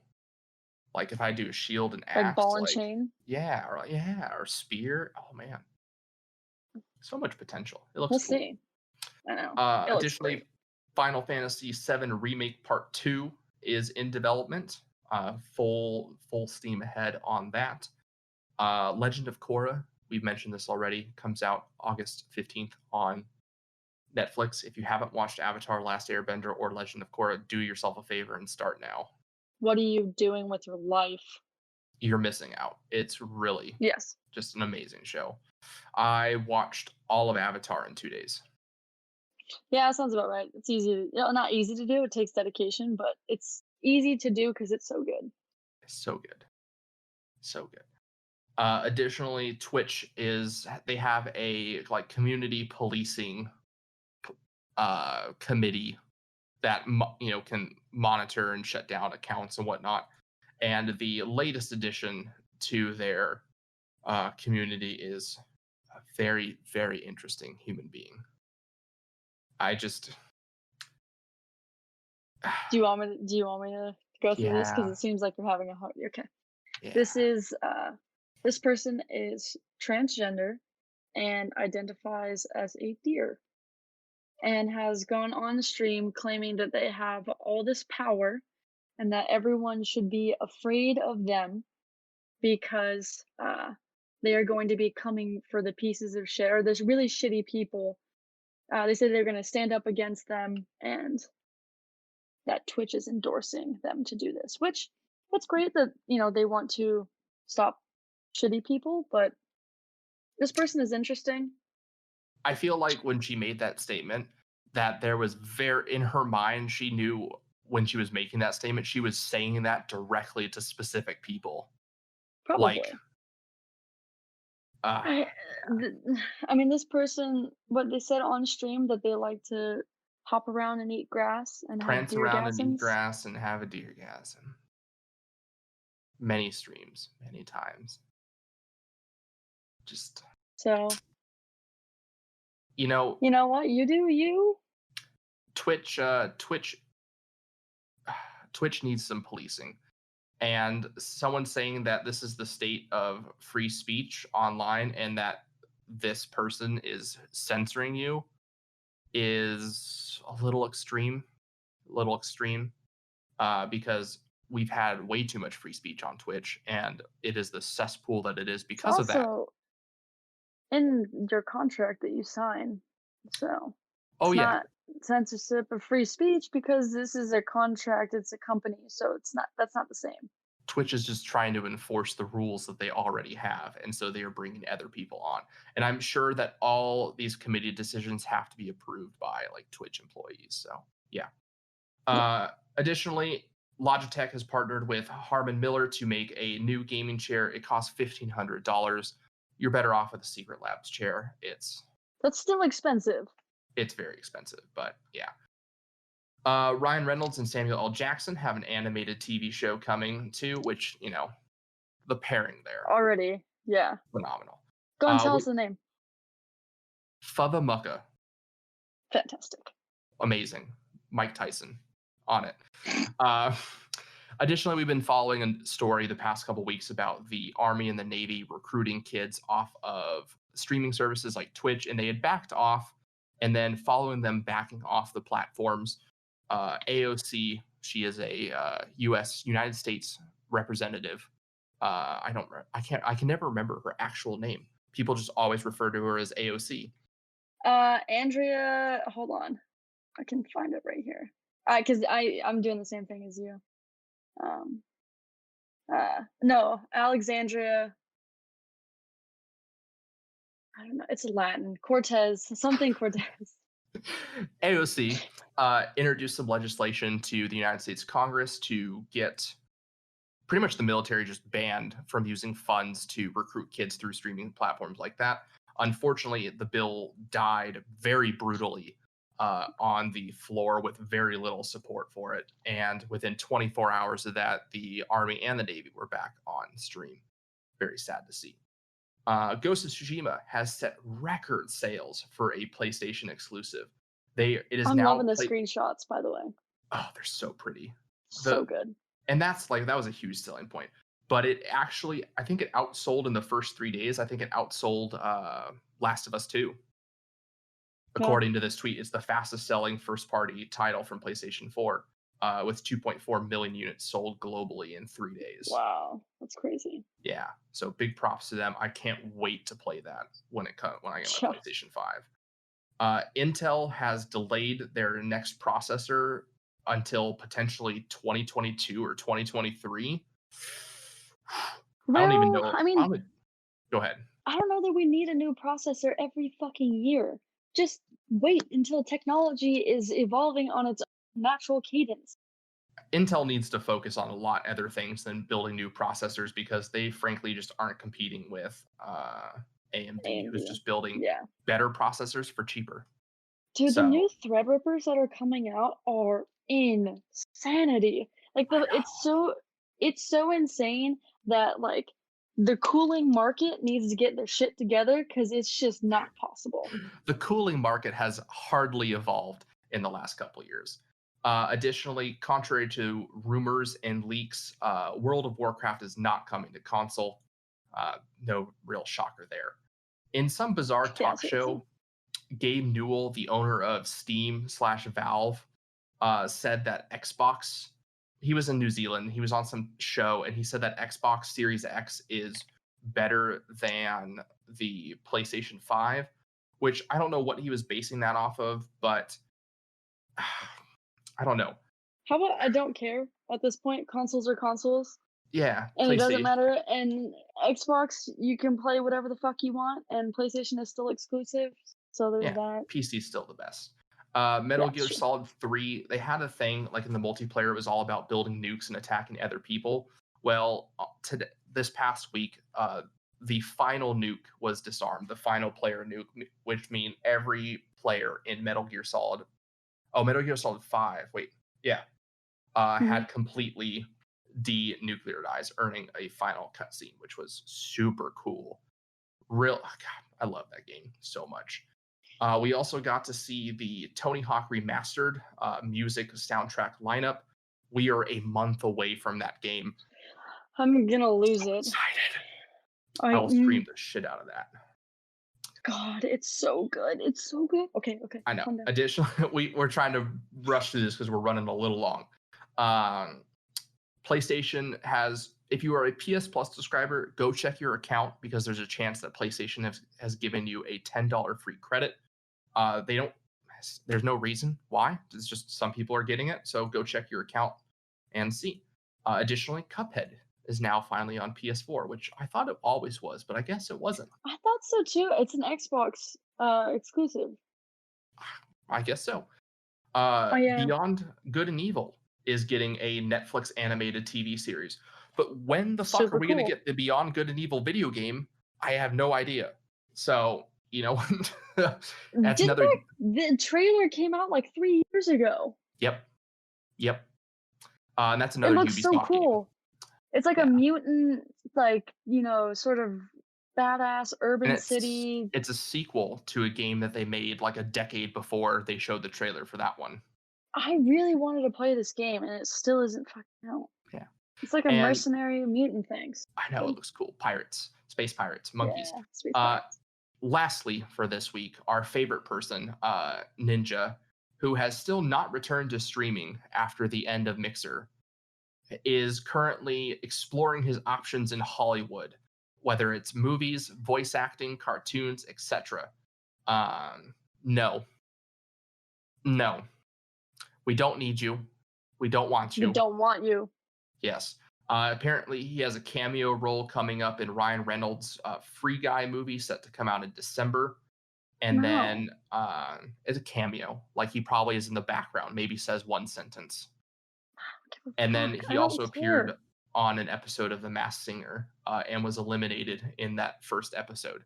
Like if I do a shield and axe, Like ball and chain. Yeah, or spear. Oh man, so much potential. It looks We'll cool. see. I know. Additionally, Final Fantasy VII Remake Part 2 is in development. Full steam ahead on that. Legend of Korra, we've mentioned this already, comes out August 15th on Netflix. If you haven't watched Avatar: Last Airbender or Legend of Korra, do yourself a favor and start now. What are you doing with your life? You're missing out. It's really just an amazing show. I watched all of Avatar in 2 days. Yeah, that sounds about right. It's easy. Not easy to do. It takes dedication, but it's easy to do because it's so good. So good. So good. Additionally, Twitch they have a like community policing committee that can monitor and shut down accounts and whatnot. And the latest addition to their community is a very, very interesting human being. Do you want me to go through this? Because Yeah. it seems like you're having a hard. Okay. Yeah. This person is transgender and identifies as a deer, and has gone on stream claiming that they have all this power and that everyone should be afraid of them because they are going to be coming for the pieces of shit, or there's really shitty people. They say they're going to stand up against them, and that Twitch is endorsing them to do this, which that's great that, they want to stop shitty people, but this person is interesting. I feel like when she made that statement, that there was in her mind, she knew when she was making that statement, she was saying that directly to specific people. Probably. Like, I mean, this person, what they said on stream, that they like to hop around and eat grass and have prance deer around and eat gasms. grass and have a deer gasm. Many streams, many times. Just So, you know what? You do you. Twitch needs some policing. And someone saying that this is the state of free speech online and that this person is censoring you is a little extreme. Because we've had way too much free speech on Twitch, and it is the cesspool that it is because of that. Also, in your contract that you sign, so Oh it's yeah, not censorship of free speech because this is a contract. It's a company, so that's not the same. Twitch is just trying to enforce the rules that they already have, and so they are bringing other people on. And I'm sure that all these committee decisions have to be approved by like Twitch employees. So yeah. Additionally, Logitech has partnered with Harman Miller to make a new gaming chair. It costs $1,500. You're better off with a Secret Labs chair. That's still expensive. It's very expensive, but yeah. Ryan Reynolds and Samuel L. Jackson have an animated TV show coming too, which, the pairing there. Already, yeah. Phenomenal. Go and tell us the name. Fubba Mucka. Fantastic. Amazing. Mike Tyson on it. Additionally, we've been following a story the past couple weeks about the Army and the Navy recruiting kids off of streaming services like Twitch, and they had backed off, and then following them backing off the platforms, AOC, she is a United States representative. I can never remember her actual name. People just always refer to her as AOC. Andrea, hold on. I can find it right here. Because I'm doing the same thing as you. No, Alexandria. I don't know. It's Latin. Cortez. Something Cortez. AOC introduced some legislation to the United States Congress to get pretty much the military just banned from using funds to recruit kids through streaming platforms like that. Unfortunately, the bill died very brutally on the floor with very little support for it. And within 24 hours of that, the Army and the Navy were back on stream. Very sad to see. Ghost of Tsushima has set record sales for a PlayStation exclusive. I'm loving the screenshots, by the way. Oh, they're so pretty. So good. And that was a huge selling point. But it actually, I think it outsold in the first 3 days. I think it outsold Last of Us 2. According to this tweet, it's the fastest selling first-party title from PlayStation 4, with 2.4 million units sold globally in 3 days. Wow, that's crazy. Yeah, so big props to them. I can't wait to play that when I get my PlayStation 5. Intel has delayed their next processor until potentially 2022 or 2023. Well, I don't even know. I mean, go ahead. I don't know that we need a new processor every fucking year. Just wait until technology is evolving on its natural cadence. Intel needs to focus on a lot other things than building new processors, because they frankly just aren't competing with AMD, who's just building better processors for cheaper. Dude, the new Threadrippers that are coming out are insanity. Like it's so insane that like the cooling market needs to get their shit together, because it's just not possible. The cooling market has hardly evolved in the last couple of years. Additionally, contrary to rumors and leaks, World of Warcraft is not coming to console. No real shocker there. In some bizarre talk show, Gabe Newell, the owner of Steam/Valve, said that Xbox, he was in New Zealand, he was on some show, and he said that Xbox Series X is better than the PlayStation 5, which I don't know what he was basing that off of, but I don't know. How about I don't care at this point? Consoles are consoles. Yeah, and it doesn't matter. And Xbox, you can play whatever the fuck you want, and PlayStation is still exclusive. So there's that. PC's still the best. Metal Gear Solid 3, they had a thing like in the multiplayer, it was all about building nukes and attacking other people. Well, this past week, the final nuke was disarmed, the final player nuke, which means every player in Metal Gear Solid 5, had completely denuclearized, earning a final cutscene, which was super cool. God, I love that game so much. We also got to see the Tony Hawk Remastered music soundtrack lineup. We are a month away from that game. I'm gonna lose it. Excited. I will stream the shit out of that. God, it's so good. It's so good. Okay. I know. Additionally, we're trying to rush through this because we're running a little long. PlayStation has, if you are a PS Plus subscriber, go check your account because there's a chance that PlayStation has given you a $10 free credit. There's no reason why. It's just some people are getting it. So go check your account and see. Additionally, Cuphead is now finally on PS4, which I thought it always was, but I guess it wasn't. I thought so too. It's an Xbox exclusive. I guess so. Yeah. Beyond Good and Evil is getting a Netflix animated TV series. But when the fuck are we going to get the Beyond Good and Evil video game? I have no idea. So, that's the trailer came out like 3 years ago. Yep. And that's another Ubisoft game. It looks so cool. Game. It's like a mutant, sort of badass urban city. It's a sequel to a game that they made like a decade before they showed the trailer for that one. I really wanted to play this game, and it still isn't fucking out. Yeah. It's like a mercenary mutant thing. I know, it looks cool. Pirates, space pirates, monkeys. Yeah, space pirates. Lastly, for this week, our favorite person, Ninja, who has still not returned to streaming after the end of Mixer, is currently exploring his options in Hollywood, whether it's movies, voice acting, cartoons, etc. No. We don't need you. We don't want you. We don't want you. Yes. Apparently, he has a cameo role coming up in Ryan Reynolds' Free Guy movie set to come out in December. And then it's a cameo. Like he probably is in the background, maybe says one sentence. And then he also appeared on an episode of The Masked Singer and was eliminated in that first episode.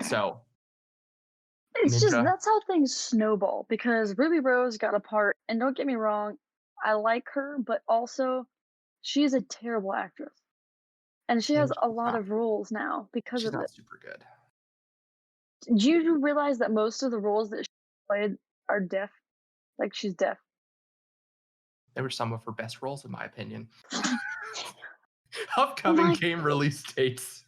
So it's just, that's how things snowball, because Ruby Rose got a part, and don't get me wrong, I like her, but also she's a terrible actress. And she has a lot of roles now because of it. She's not super good. Do you realize that most of the roles that she played are deaf? Like, she's deaf. They were some of her best roles, in my opinion. Upcoming game release dates.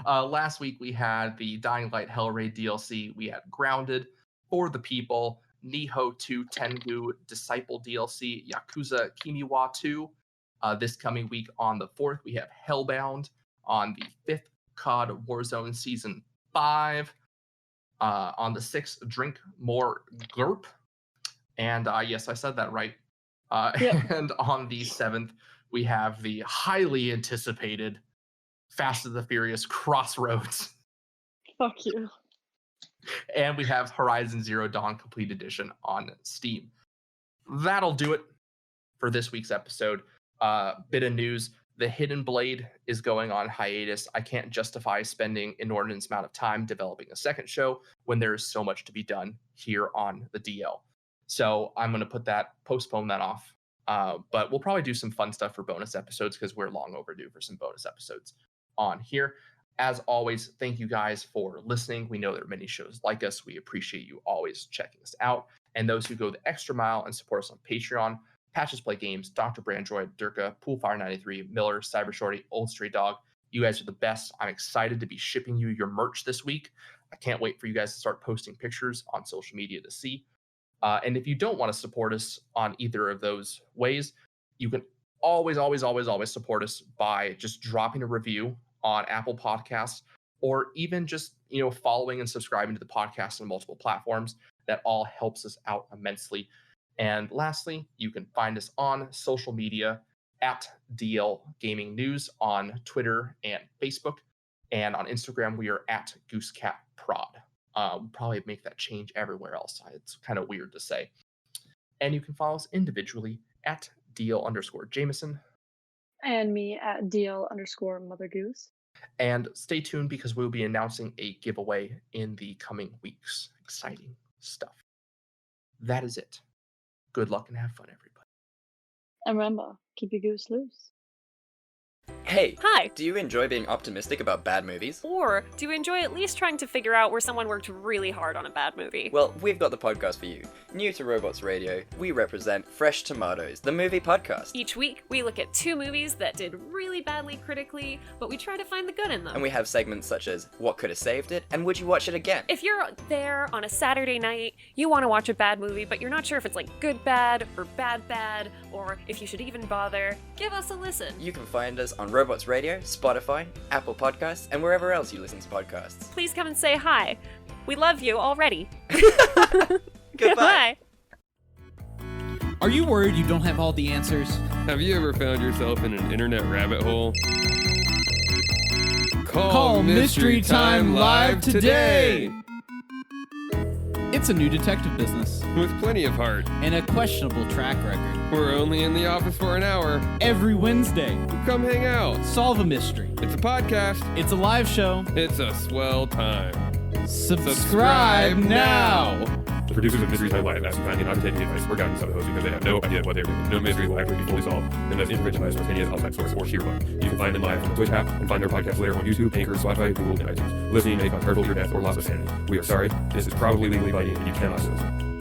Last week, we had the Dying Light Hellraid DLC. We had Grounded, For the People, Nihon 2 Tengu Disciple DLC, Yakuza Kimiwa 2. This coming week on the 4th, we have Hellbound. On the 5th, COD Warzone Season 5. On the 6th, Drink More Glurp. And yes, I said that right. And on the 7th, we have the highly anticipated Fast and the Furious Crossroads. Fuck you. And we have Horizon Zero Dawn Complete Edition on Steam. That'll do it for this week's episode. Bit of news. The Hidden Blade is going on hiatus. I can't justify spending inordinate amount of time developing a second show when there is so much to be done here on the DL. So I'm going to postpone that off. But we'll probably do some fun stuff for bonus episodes because we're long overdue for some bonus episodes on here. As always, thank you guys for listening. We know there are many shows like us. We appreciate you always checking us out. and those who go the extra mile and support us on Patreon. Patches Play Games, Dr. Brandroid, Durka, Poolfire93, Miller, Cyber Shorty, Old Stray Dog. You guys are the best. I'm excited to be shipping you your merch this week. I can't wait for you guys to start posting pictures on social media to see. And if you don't want to support us on either of those ways, you can always support us by just dropping a review on Apple Podcasts, or even just, following and subscribing to the podcast on multiple platforms. That all helps us out immensely. And lastly, you can find us on social media at DL Gaming News on Twitter and Facebook. And on Instagram, we are at GooseCatProd. We'll probably make that change everywhere else. It's kind of weird to say. And you can follow us individually at DL_Jameson. And me at DL_Mother Goose. And stay tuned because we'll be announcing a giveaway in the coming weeks. Exciting stuff. That is it. Good luck and have fun, everybody. And remember, keep your goose loose. Hey, Hi. do you enjoy being optimistic about bad movies? Or do you enjoy at least trying to figure out where someone worked really hard on a bad movie? Well, we've got the podcast for you. New to Robots Radio, we represent Fresh Tomatoes, the movie podcast. Each week, we look at 2 movies that did really badly critically, but we try to find the good in them. And we have segments such as What Could Have Saved It and Would You Watch It Again? If you're there on a Saturday night, you want to watch a bad movie, but you're not sure if it's like good bad, or bad, or if you should even bother, give us a listen. You can find us on Robots Radio, Spotify, Apple Podcasts, and wherever else you listen to podcasts. Please come and say hi. We love you already. Goodbye. Are you worried you don't have all the answers? Have you ever found yourself in an internet rabbit hole? Call Mystery Time live today! It's a new detective business. With plenty of heart. And a questionable track record. We're only in the office for an hour. Every Wednesday. Come hang out. Solve a mystery. It's a podcast. It's a live show. It's a swell time. Subscribe now! The producers of Mystery Time Live ask you kindly not to take the advice or guidance of the host because they have no idea what they're doing. No mystery will ever be fully solved unless individualized with any outside source or sheer luck. You can find them live on the Twitch app and find their podcast later on YouTube, Anchor, Spotify, Google, and iTunes. Listening may cause hurt or death or loss of sanity. We are sorry. This is probably legally binding and you cannot sue us.